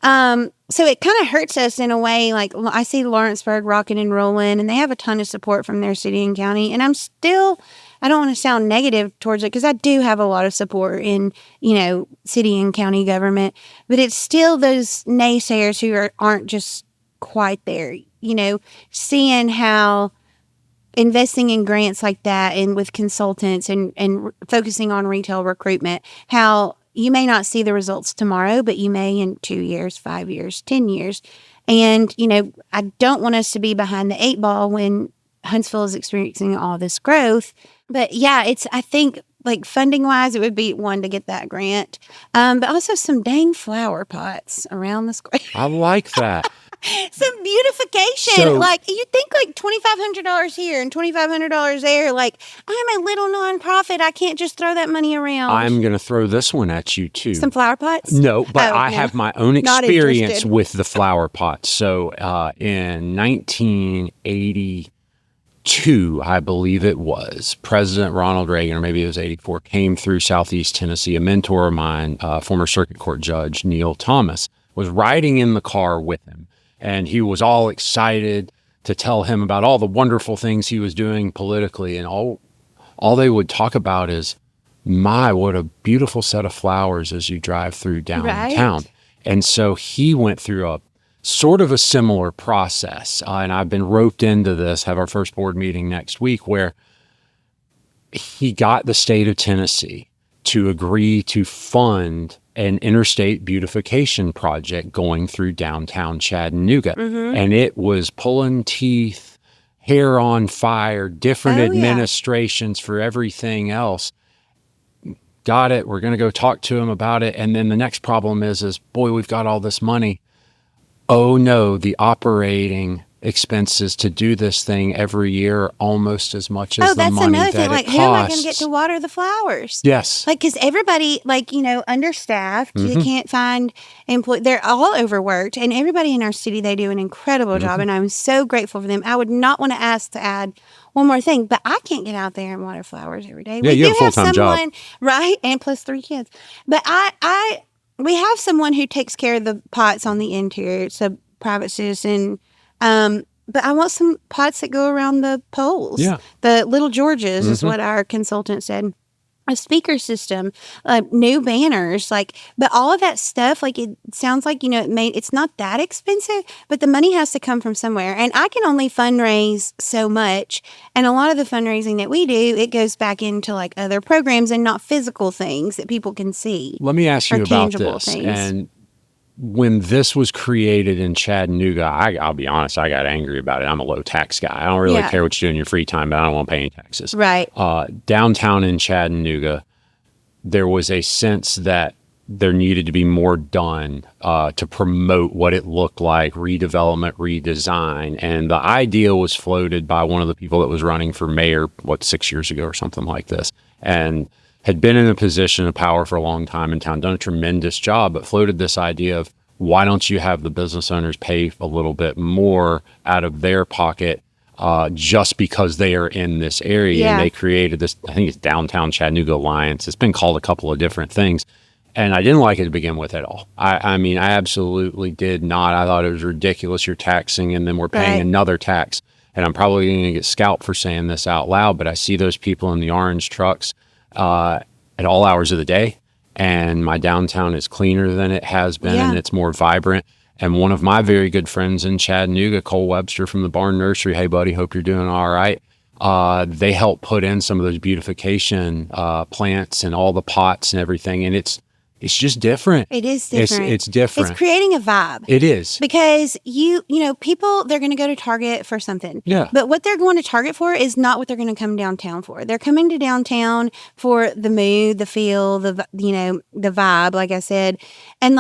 So it kind of hurts us in a way. Like I see Lawrenceburg rocking and rolling and they have a ton of support from their city and county. And I don't want to sound negative towards it because I do have a lot of support in, city and county government, but it's still those naysayers who aren't just quite there. Seeing how investing in grants like that and with consultants and focusing on retail recruitment, how you may not see the results tomorrow, but you may in 2 years, 5 years, 10 years. And, I don't want us to be behind the 8 ball when Huntsville is experiencing all this growth. But yeah, I think like funding wise, it would be one to get that grant. But also some dang flower pots around the square. I like that. Some beautification. So, like you think like $2,500 here and $2,500 there. Like I'm a little nonprofit. I can't just throw that money around. I'm going to throw this one at you too. Some flower pots? No, but I have my own experience with the flower pots. So in 1982, I believe it was, President Ronald Reagan, or maybe it was 84, came through Southeast Tennessee. A mentor of mine, former circuit court judge Neil Thomas, was riding in the car with him. And he was all excited to tell him about all the wonderful things he was doing politically. And all they would talk about is, my, what a beautiful set of flowers as you drive through downtown. Right. And so he went through a sort of a similar process. And I've been roped into this, have our first board meeting next week, where he got the state of Tennessee to agree to fund an interstate beautification project going through downtown Chattanooga. Mm-hmm. And it was pulling teeth, hair on fire, different administrations for everything else. Got it. We're going to go talk to him about it. And then the next problem is, boy, we've got all this money. Oh no, the operating expenses to do this thing every year, almost as much as the that's money another that thing. it Like, costs. who am I going to get to water the flowers? Yes. Like, because everybody, like, understaffed, Mm-hmm. they can't find employees. They're all overworked. And everybody in our city, they do an incredible job. And I'm so grateful for them. I would not want to ask to add one more thing, but I can't get out there and water flowers every day. Yeah, We you have do a full-time job. someone, right? And plus 3 kids. But we have someone who takes care of the pots on the interior. It's a private citizen. But I want some pots that go around the poles. Yeah. The little Georges is what our consultant said. A speaker system, new banners, but all of that stuff, it sounds like, it's not that expensive, but the money has to come from somewhere. And I can only fundraise so much. And a lot of the fundraising that we do, it goes back into other programs and not physical things that people can see. Let me ask you or about tangible this. things. And when this was created in Chattanooga, I'll be honest, I got angry about it. I'm a low tax guy. I don't really Yeah. care what you do in your free time, but I don't want to pay any taxes. Right. Downtown in Chattanooga, there was a sense that there needed to be more done to promote what it looked like, redevelopment, redesign. And the idea was floated by one of the people that was running for mayor, 6 years ago or something like this, and had been in a position of power for a long time in town, done a tremendous job, but floated this idea of why don't you have the business owners pay a little bit more out of their pocket just because they are in this area. Yeah. And they created this, I think it's Downtown Chattanooga Alliance. It's been called a couple of different things. And I didn't like it to begin with at all. I mean, I absolutely did not. I thought it was ridiculous. You're taxing and then we're paying Right. another tax. And I'm probably going to get scalped for saying this out loud, but I see those people in the orange trucks at all hours of the day. And my downtown is cleaner than it has been, Yeah. and it's more vibrant. And one of my very good friends in Chattanooga, Cole Webster from the Barn Nursery, hey buddy, hope you're doing all right. They helped put in some of those beautification plants and all the pots and everything. And it's just different. It is different. It's different. It's creating a vibe. It is. Because people, they're going to go to Target for something. Yeah. But what they're going to Target for is not what they're going to come downtown for. They're coming to downtown for the mood, the feel, the vibe, like I said. And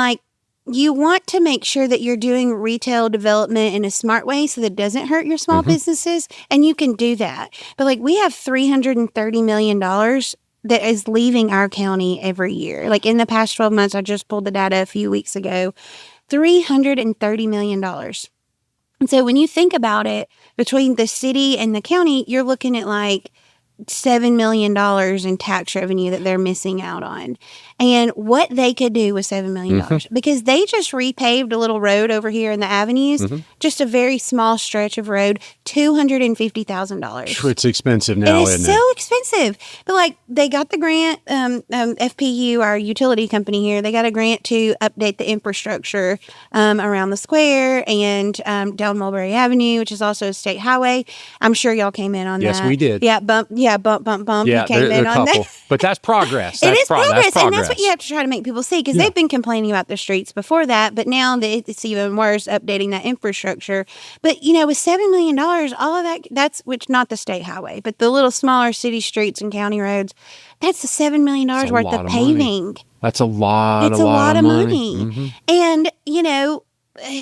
you want to make sure that you're doing retail development in a smart way so that it doesn't hurt your small businesses. And you can do that. But we have $330 million that is leaving our county every year. In the past 12 months, I just pulled the data a few weeks ago, $330 million. And so when you think about it, between the city and the county, you're looking at $7 million in tax revenue that they're missing out on. And what they could do with $7 million, because they just repaved a little road over here in the avenues, just a very small stretch of road, $250,000. It's expensive It now, is isn't so it? expensive. But they got the grant, FPU, our utility company here, they got a grant to update the infrastructure around the square and down Mulberry Avenue, which is also a state highway. I'm sure y'all came in on that. Yes, we did. Yeah, bump. Yeah, you came in a on couple. that. But that's progress. It That's is progress, That's and that's what you have to try to make people see, because they've been complaining about the streets before that, but now it's even worse, updating that infrastructure. But with $7 million, all of that's not the state highway, but the little smaller city streets and county roads, that's the $7 million That's a worth lot of of paving. money. That's a lot. It's a lot of money. Mm-hmm. And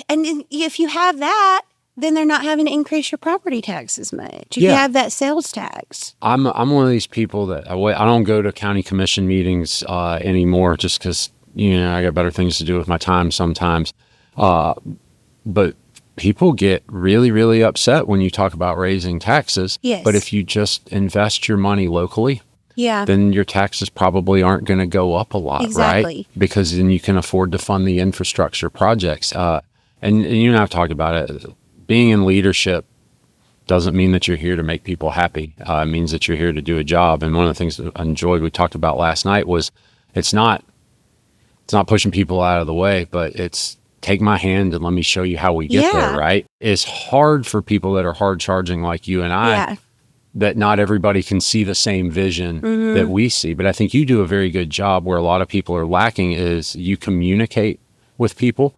and if you have that, then they're not having to increase your property tax as much. If you have that sales tax. I'm one of these people that I don't go to county commission meetings anymore just because I got better things to do with my time sometimes. But people get really, really upset when you talk about raising taxes. Yes. But if you just invest your money locally, Yeah. then your taxes probably aren't going to go up a lot, Exactly. right? Because then you can afford to fund the infrastructure projects. And you and I have talked about it. Being in leadership doesn't mean that you're here to make people happy. It means that you're here to do a job. And one of the things that I enjoyed, we talked about last night, was it's not pushing people out of the way, but it's take my hand and let me show you how we get there, right? It's hard for people that are hard charging like you and I, that not everybody can see the same vision that we see. But I think you do a very good job. Where a lot of people are lacking is you communicate with people.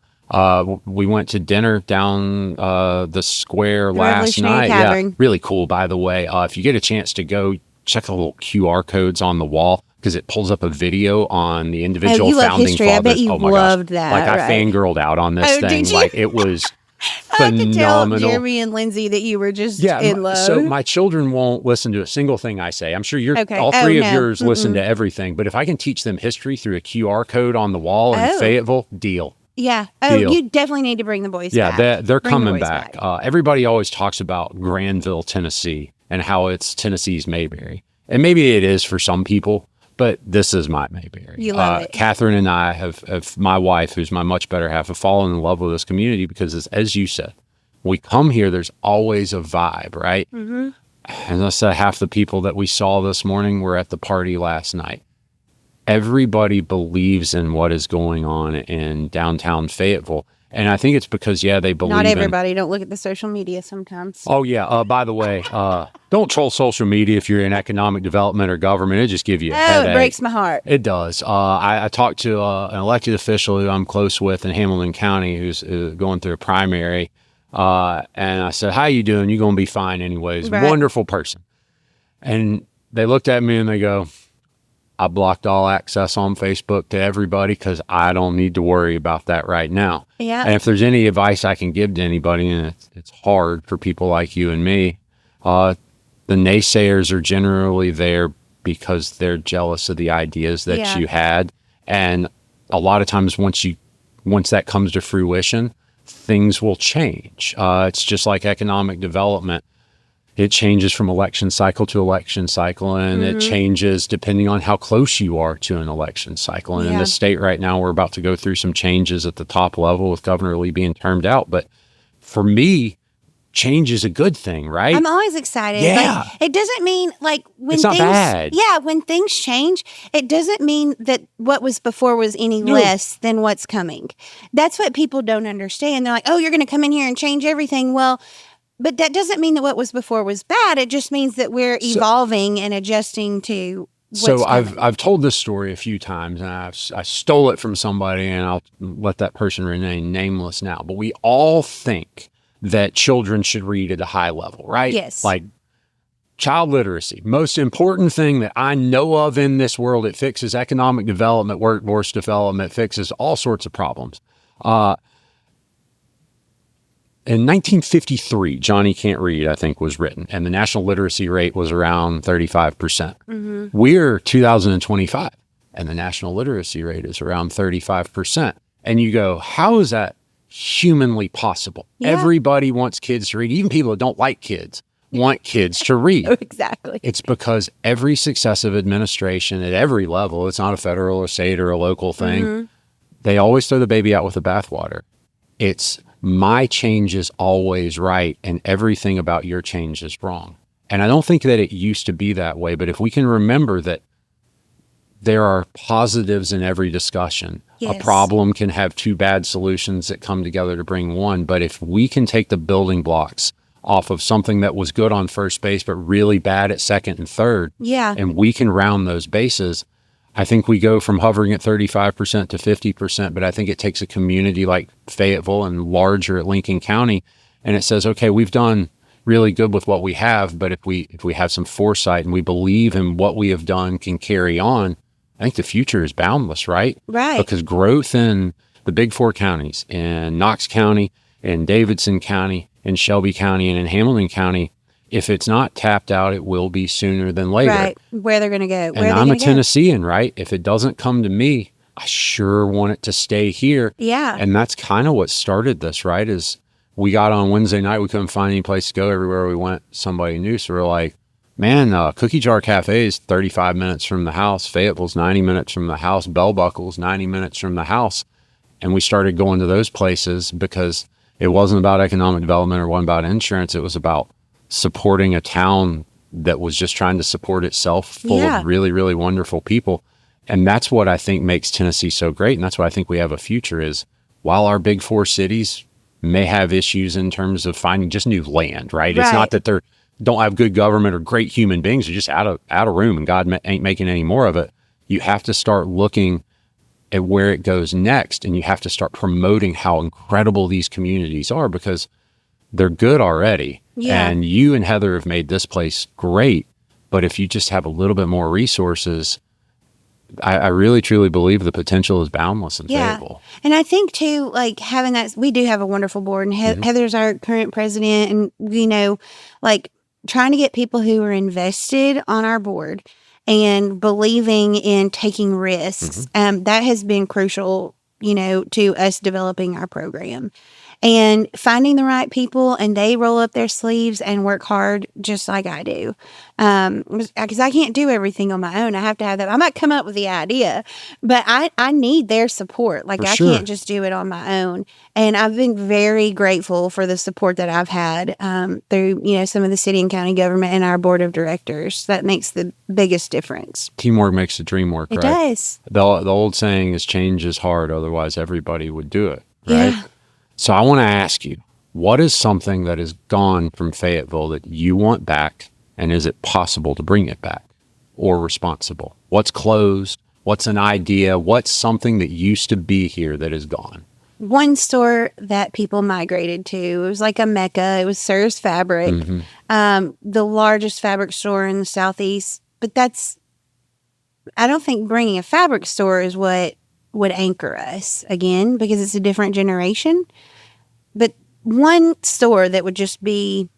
We went to dinner down the square last night. Tavern. Yeah, really cool, by the way. If you get a chance to go, check the little QR codes on the wall, because it pulls up a video on the individual you love founding history. fathers. I bet you oh my loved gosh. that. I right? fangirled out on this Oh, thing. did you? It was I have to tell phenomenal. Jeremy and Lindsay that you were just Yeah, in love. so my children won't listen to a single thing I say. I'm sure Okay. all Oh, three of no. yours listen to everything. But if I can teach them history through a QR code on the wall in Oh. Fayetteville, deal. Yeah. Oh, Deal. you definitely need to bring the boys Yeah, back. they're Bring the coming boys back. Everybody always talks about Granville, Tennessee, and how it's Tennessee's Mayberry. And maybe it is for some people, but this is my Mayberry. You love it. Catherine and I have, my wife, who's my much better half, have fallen in love with this community because, as you said, when we come here, there's always a vibe, right? Mm-hmm. And I said, half the people that we saw this morning were at the party last night. Everybody believes in what is going on in downtown Fayetteville. And I think it's because, they believe Not everybody. Don't look at the social media sometimes. Oh, yeah. By the way, don't troll social media if you're in economic development or government. It just gives you a headache. It breaks my heart. It does. I talked to an elected official who I'm close with in Hamilton County who's going through a primary. And I said, how you doing? You're going to be fine anyways. Right. Wonderful person. And they looked at me and they go, I blocked all access on Facebook to everybody because I don't need to worry about that right now. Yeah. And if there's any advice I can give to anybody, and it's hard for people like you and me, the naysayers are generally there because they're jealous of the ideas that you had. And a lot of times once that comes to fruition, things will change. It's just like economic development. It changes from election cycle to election cycle, and it changes depending on how close you are to an election cycle. And in the state right now, we're about to go through some changes at the top level with Governor Lee being termed out. But for me, change is a good thing, right? I'm always excited. Yeah. Like, it doesn't mean like when It's not things bad. Yeah, when things change, it doesn't mean that what was before was any less than what's coming. That's what people don't understand. They're like, "Oh, you're going to come in here and change everything." Well, but that doesn't mean that what was before was bad. It just means that we're evolving and adjusting to what's So coming. I've told this story a few times, and I stole it from somebody, and I'll let that person remain nameless now. But we all think that children should read at a high level, right? Yes. Like child literacy, most important thing that I know of in this world. It fixes economic development, workforce development, fixes all sorts of problems. In 1953, Johnny Can't Read, I think, was written, and the national literacy rate was around 35%. We're 2025, and the national literacy rate is around 35%. And you go, how is that humanly possible? Yeah. Everybody wants kids to read. Even people that don't like kids want kids to read. Exactly. It's because every successive administration at every level, it's not a federal or state or a local thing, they always throw the baby out with the bathwater. It's my change is always right and everything about your change is wrong. And I don't think that it used to be that way, but if we can remember that there are positives in every discussion. Yes. A problem can have two bad solutions that come together to bring one. But if we can take the building blocks off of something that was good on first base, but really bad at second and third, and we can round those bases, I think we go from hovering at 35% to 50%, but I think it takes a community like Fayetteville and larger at Lincoln County, and it says, okay, we've done really good with what we have, but if we have some foresight and we believe in what we have done can carry on, I think the future is boundless, right? Right. Because growth in the big four counties, in Knox County, in Davidson County, in Shelby County, and in Hamilton County, if it's not tapped out, it will be sooner than later. Right. Where they're going to go. And I'm a Tennessean, right? If it doesn't come to me, I sure want it to stay here. Yeah. And that's kind of what started this, right? Is we got on Wednesday night, we couldn't find any place to go. Everywhere we went, somebody knew. So we're like, man, Cookie Jar Cafe is 35 minutes from the house. Fayetteville's 90 minutes from the house. Bell Buckle's 90 minutes from the house. And we started going to those places because it wasn't about economic development or wasn't about insurance. It was about supporting a town that was just trying to support itself, full of really, really wonderful people. And that's what I think makes Tennessee so great. And that's what I think we have a future is, while our big four cities may have issues in terms of finding just new land, right? It's not that they're don't have good government or great human beings. They're just out of room, and God ain't making any more of it. You have to start looking at where it goes next, and you have to start promoting how incredible these communities are, because they're good already. Yeah. And you and Heather have made this place great. But if you just have a little bit more resources, I really truly believe the potential is boundless in Yeah. Fayetteville. And I think too, like having that, we do have a wonderful board, and Heather's our current president, and like trying to get people who are invested on our board and believing in taking risks. That has been crucial, to us developing our program. And finding the right people, and they roll up their sleeves and work hard just like I do. Because I can't do everything on my own. I have to have that. I might come up with the idea, but I need their support. Like, I can't just do it on my own. And I've been very grateful for the support that I've had through, some of the city and county government and our board of directors. That makes the biggest difference. Teamwork makes the dream work, It right? does. The old saying is change is hard, otherwise everybody would do it, right? Yeah. So I want to ask you, what is something that is gone from Fayetteville that you want back, and is it possible to bring it back, or responsible? What's closed? What's an idea? What's something that used to be here that is gone? One store that people migrated to, it was like a mecca. It was Sir's Fabric, the largest fabric store in the Southeast. But I don't think bringing a fabric store is what would anchor us again, because it's a different generation. But one store that would just be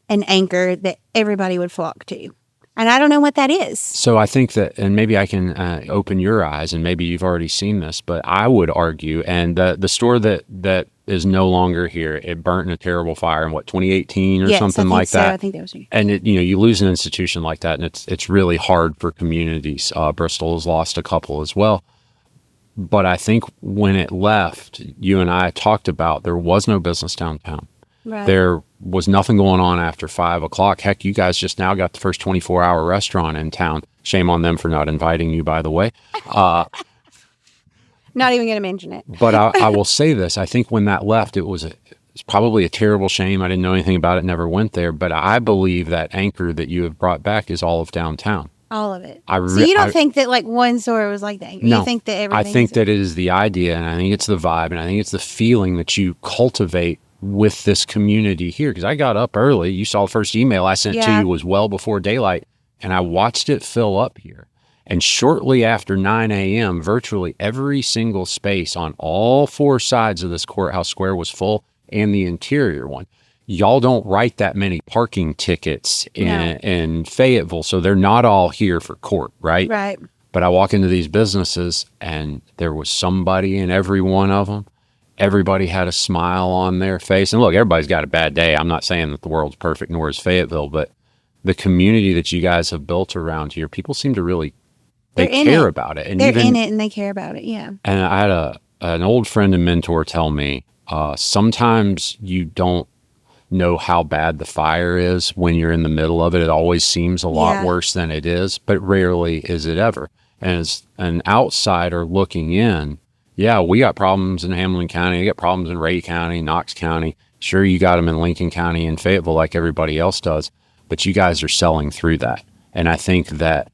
an anchor that everybody would flock to. And I don't know what that is. So I think that, and maybe I can open your eyes, and maybe you've already seen this, but I would argue, and the store that is no longer here, it burnt in a terrible fire in 2018 or something like that. I think that was me. And you lose an institution like that, and it's really hard for communities. Bristol has lost a couple as well. But I think when it left, you and I talked about there was no business downtown. Right. There was nothing going on after 5 o'clock. Heck, you guys just now got the first 24-hour restaurant in town. Shame on them for not inviting you, by the way. Not even going to mention it. But I will say this. I think when that left, it's probably a terrible shame. I didn't know anything about it, never went there. But I believe that anchor that you have brought back is all of downtown. All of it. So you don't think that like one store was like that? No, you think that everything? I think that it is the idea, and I think it's the vibe, and I think it's the feeling that you cultivate with this community here. Because I got up early. You saw the first email I sent to you was well before daylight, and I watched it fill up here. And shortly after 9 a.m., virtually every single space on all four sides of this courthouse square was full, and the interior one. Y'all don't write that many parking tickets in Fayetteville, so they're not all here for court, right? Right. But I walk into these businesses, and there was somebody in every one of them. Everybody had a smile on their face. And look, everybody's got a bad day. I'm not saying that the world's perfect, nor is Fayetteville, but the community that you guys have built around here, people seem to really, they care about it. And they're in it, and they care about it, yeah. And I had an old friend and mentor tell me, sometimes you don't know how bad the fire is when you're in the middle of it. It always seems a lot worse than it is, but rarely is it ever. And as an outsider looking in, yeah, we got problems in Hamilton County. We got problems in Ray County, Knox County. Sure, you got them in Lincoln County and Fayetteville like everybody else does, but you guys are selling through that. And I think that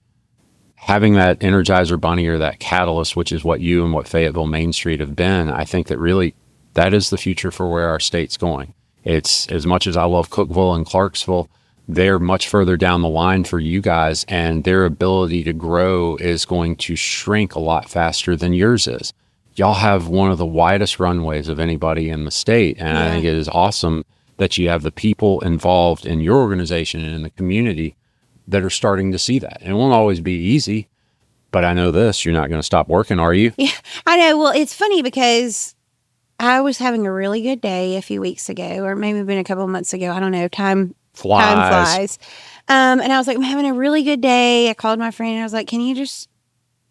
having that Energizer Bunny or that catalyst, which is what you and what Fayetteville Main Street have been, I think that really that is the future for where our state's going. It's, as much as I love Cookeville and Clarksville, they're much further down the line for you guys, and their ability to grow is going to shrink a lot faster than yours is. Y'all have one of the widest runways of anybody in the state, and I think it is awesome that you have the people involved in your organization and in the community that are starting to see that. And it won't always be easy, but I know this, you're not going to stop working, are you? Yeah, I know. Well, it's funny because I was having a really good day a few weeks ago, or maybe been a couple of months ago. I don't know. Time flies. And I was like, I'm having a really good day. I called my friend and I was like, can you just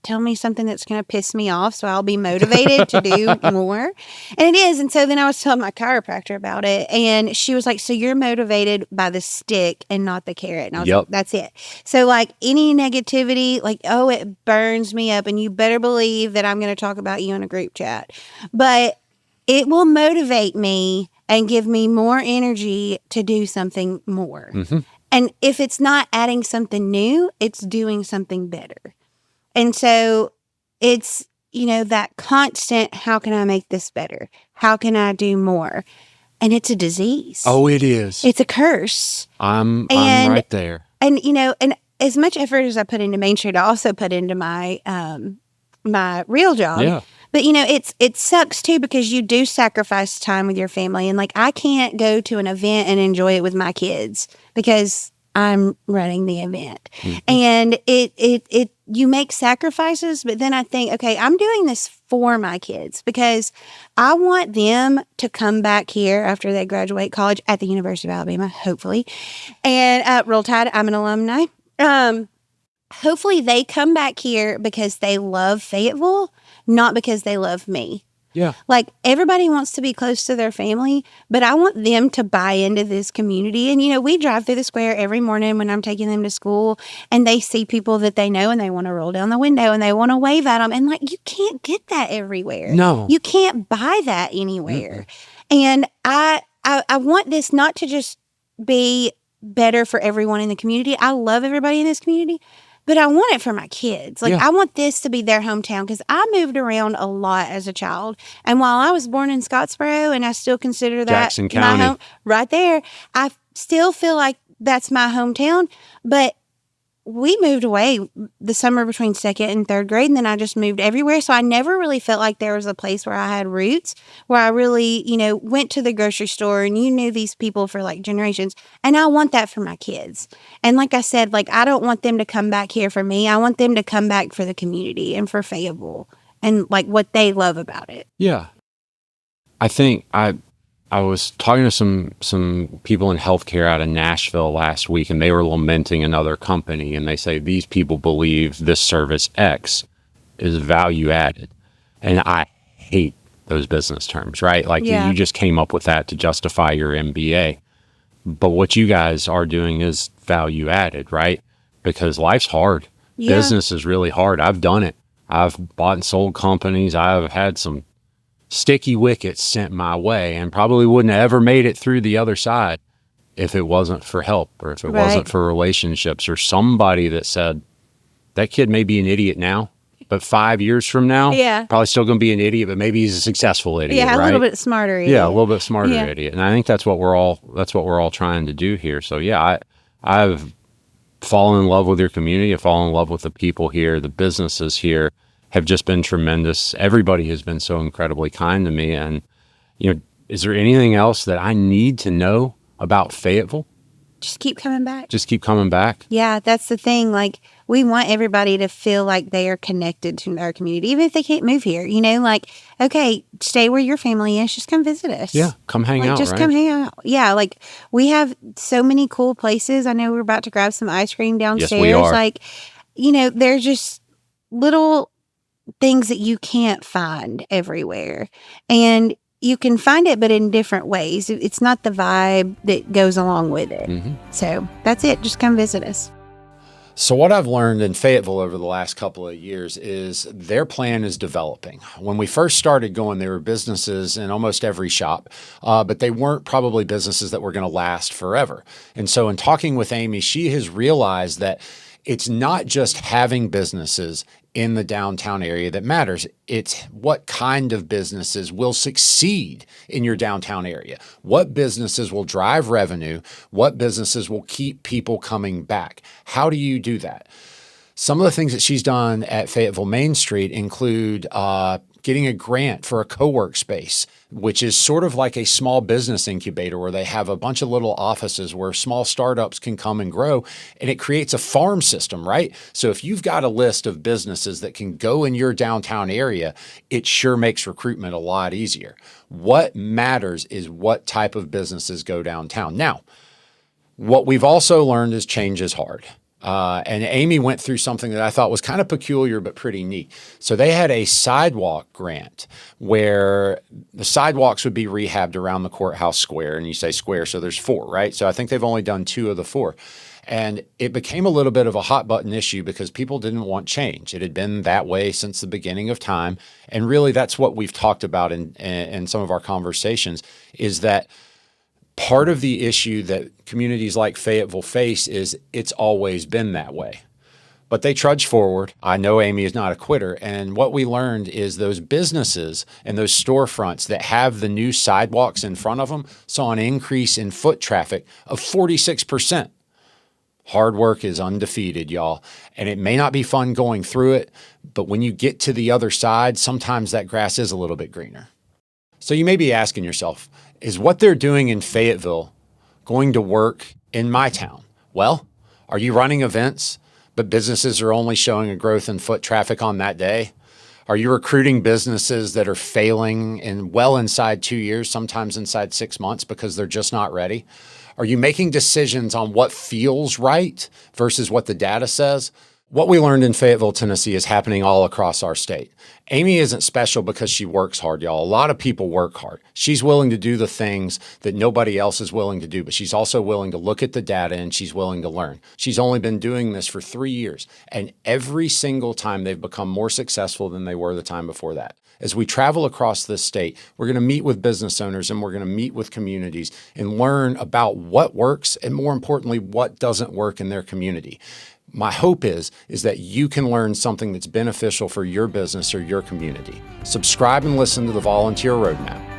tell me something that's going to piss me off so I'll be motivated to do more? And it is. And so then I was telling my chiropractor about it, and she was like, so you're motivated by the stick and not the carrot. And I was like, that's it. So like any negativity, like, oh, it burns me up, and you better believe that I'm going to talk about you in a group chat. But it will motivate me and give me more energy to do something more. Mm-hmm. And if it's not adding something new, it's doing something better. And so it's, that constant, how can I make this better? How can I do more? And it's a disease. Oh, it is. It's a curse. I'm right there. And as much effort as I put into Main Street, I also put into my my real job. Yeah. But it sucks too, because you do sacrifice time with your family, and like I can't go to an event and enjoy it with my kids because I'm running the event. And it you make sacrifices, but then I think, okay, I'm doing this for my kids because I want them to come back here after they graduate college at the University of Alabama, hopefully. And Roll Tide, I'm an alumni. Hopefully they come back here because they love Fayetteville, not because they love me. Yeah. Like, everybody wants to be close to their family, but I want them to buy into this community. And, we drive through the square every morning when I'm taking them to school, and they see people that they know, and they want to roll down the window and they want to wave at them. And like, you can't get that everywhere. No. You can't buy that anywhere. And I want this not to just be better for everyone in the community. I love everybody in this community, but I want it for my kids. Like, I want this to be their hometown, because I moved around a lot as a child. And while I was born in Scottsboro, and I still consider that Jackson County, my home, right there, I still feel like that's my hometown. But we moved away the summer between second and third grade, and then I just moved everywhere. So I never really felt like there was a place where I had roots, where I really, went to the grocery store and you knew these people for like generations. And I want that for my kids. And like I said, like, I don't want them to come back here for me. I want them to come back for the community and for Fayetteville and like what they love about it. Yeah. I think I was talking to some people in healthcare out of Nashville last week, and they were lamenting another company, and they say these people believe this service X is value added. And I hate those business terms, right? Like, you just came up with that to justify your MBA. But what you guys are doing is value added, right? Because life's hard. Yeah. Business is really hard. I've done it. I've bought and sold companies. I've had some sticky wickets sent my way, and probably wouldn't have ever made it through the other side if it wasn't for help, or if it wasn't for relationships, or somebody that said, that kid may be an idiot now, but 5 years from now, probably still going to be an idiot, but maybe he's a successful idiot. Yeah, right? A little bit smarter idiot. Yeah, a little bit smarter idiot. And I think that's what we're all trying to do here. So yeah, I've fallen in love with your community. I've fallen in love with the people here. The businesses here have just been tremendous. Everybody has been so incredibly kind to me. And, is there anything else that I need to know about Fayetteville? Just keep coming back. Just keep coming back. Yeah, that's the thing. Like, we want everybody to feel like they are connected to our community, even if they can't move here. Like, okay, stay where your family is. Just come visit us. Yeah, come hang out. Just come hang out. Yeah, like, we have so many cool places. I know we're about to grab some ice cream downstairs. Yes, we are. Like, there's just little things that you can't find everywhere. And you can find it, but in different ways. It's not the vibe that goes along with it. So that's it. Just come visit us. So what I've learned in Fayetteville over the last couple of years is their plan is developing. When we first started going, there were businesses in almost every shop, but they weren't probably businesses that were going to last forever. And so in talking with Aimee, she has realized that it's not just having businesses in the downtown area that matters. It's what kind of businesses will succeed in your downtown area. What businesses will drive revenue? What businesses will keep people coming back? How do you do that? Some of the things that she's done at Fayetteville Main Street include getting a grant for a co-work space, which is sort of like a small business incubator where they have a bunch of little offices where small startups can come and grow, and it creates a farm system, right? So if you've got a list of businesses that can go in your downtown area, it sure makes recruitment a lot easier. What matters is what type of businesses go downtown. Now, what we've also learned is change is hard. And Aimee went through something that I thought was kind of peculiar but pretty neat. So they had a sidewalk grant where the sidewalks would be rehabbed around the courthouse square. And you say square, so there's 4, right? So I think they've only done 2 of the 4. And it became a little bit of a hot button issue because people didn't want change. It had been that way since the beginning of time. And really, that's what we've talked about in some of our conversations, is that part of the issue that communities like Fayetteville face is it's always been that way. But they trudge forward. I know Aimee is not a quitter. And what we learned is those businesses and those storefronts that have the new sidewalks in front of them saw an increase in foot traffic of 46%. Hard work is undefeated, y'all. And it may not be fun going through it, but when you get to the other side, sometimes that grass is a little bit greener. So you may be asking yourself, is what they're doing in Fayetteville going to work in my town? Well, are you running events, but businesses are only showing a growth in foot traffic on that day? Are you recruiting businesses that are failing in well inside 2 years, sometimes inside 6 months because they're just not ready? Are you making decisions on what feels right versus what the data says? What we learned in Fayetteville, Tennessee is happening all across our state. Aimee isn't special because she works hard, y'all. A lot of people work hard. She's willing to do the things that nobody else is willing to do, but she's also willing to look at the data and she's willing to learn. She's only been doing this for 3 years, and every single time they've become more successful than they were the time before that. As we travel across this state, we're going to meet with business owners and we're going to meet with communities and learn about what works and, more importantly, what doesn't work in their community. My hope is that you can learn something that's beneficial for your business or your community. Subscribe and listen to the Volunteer Roadmap.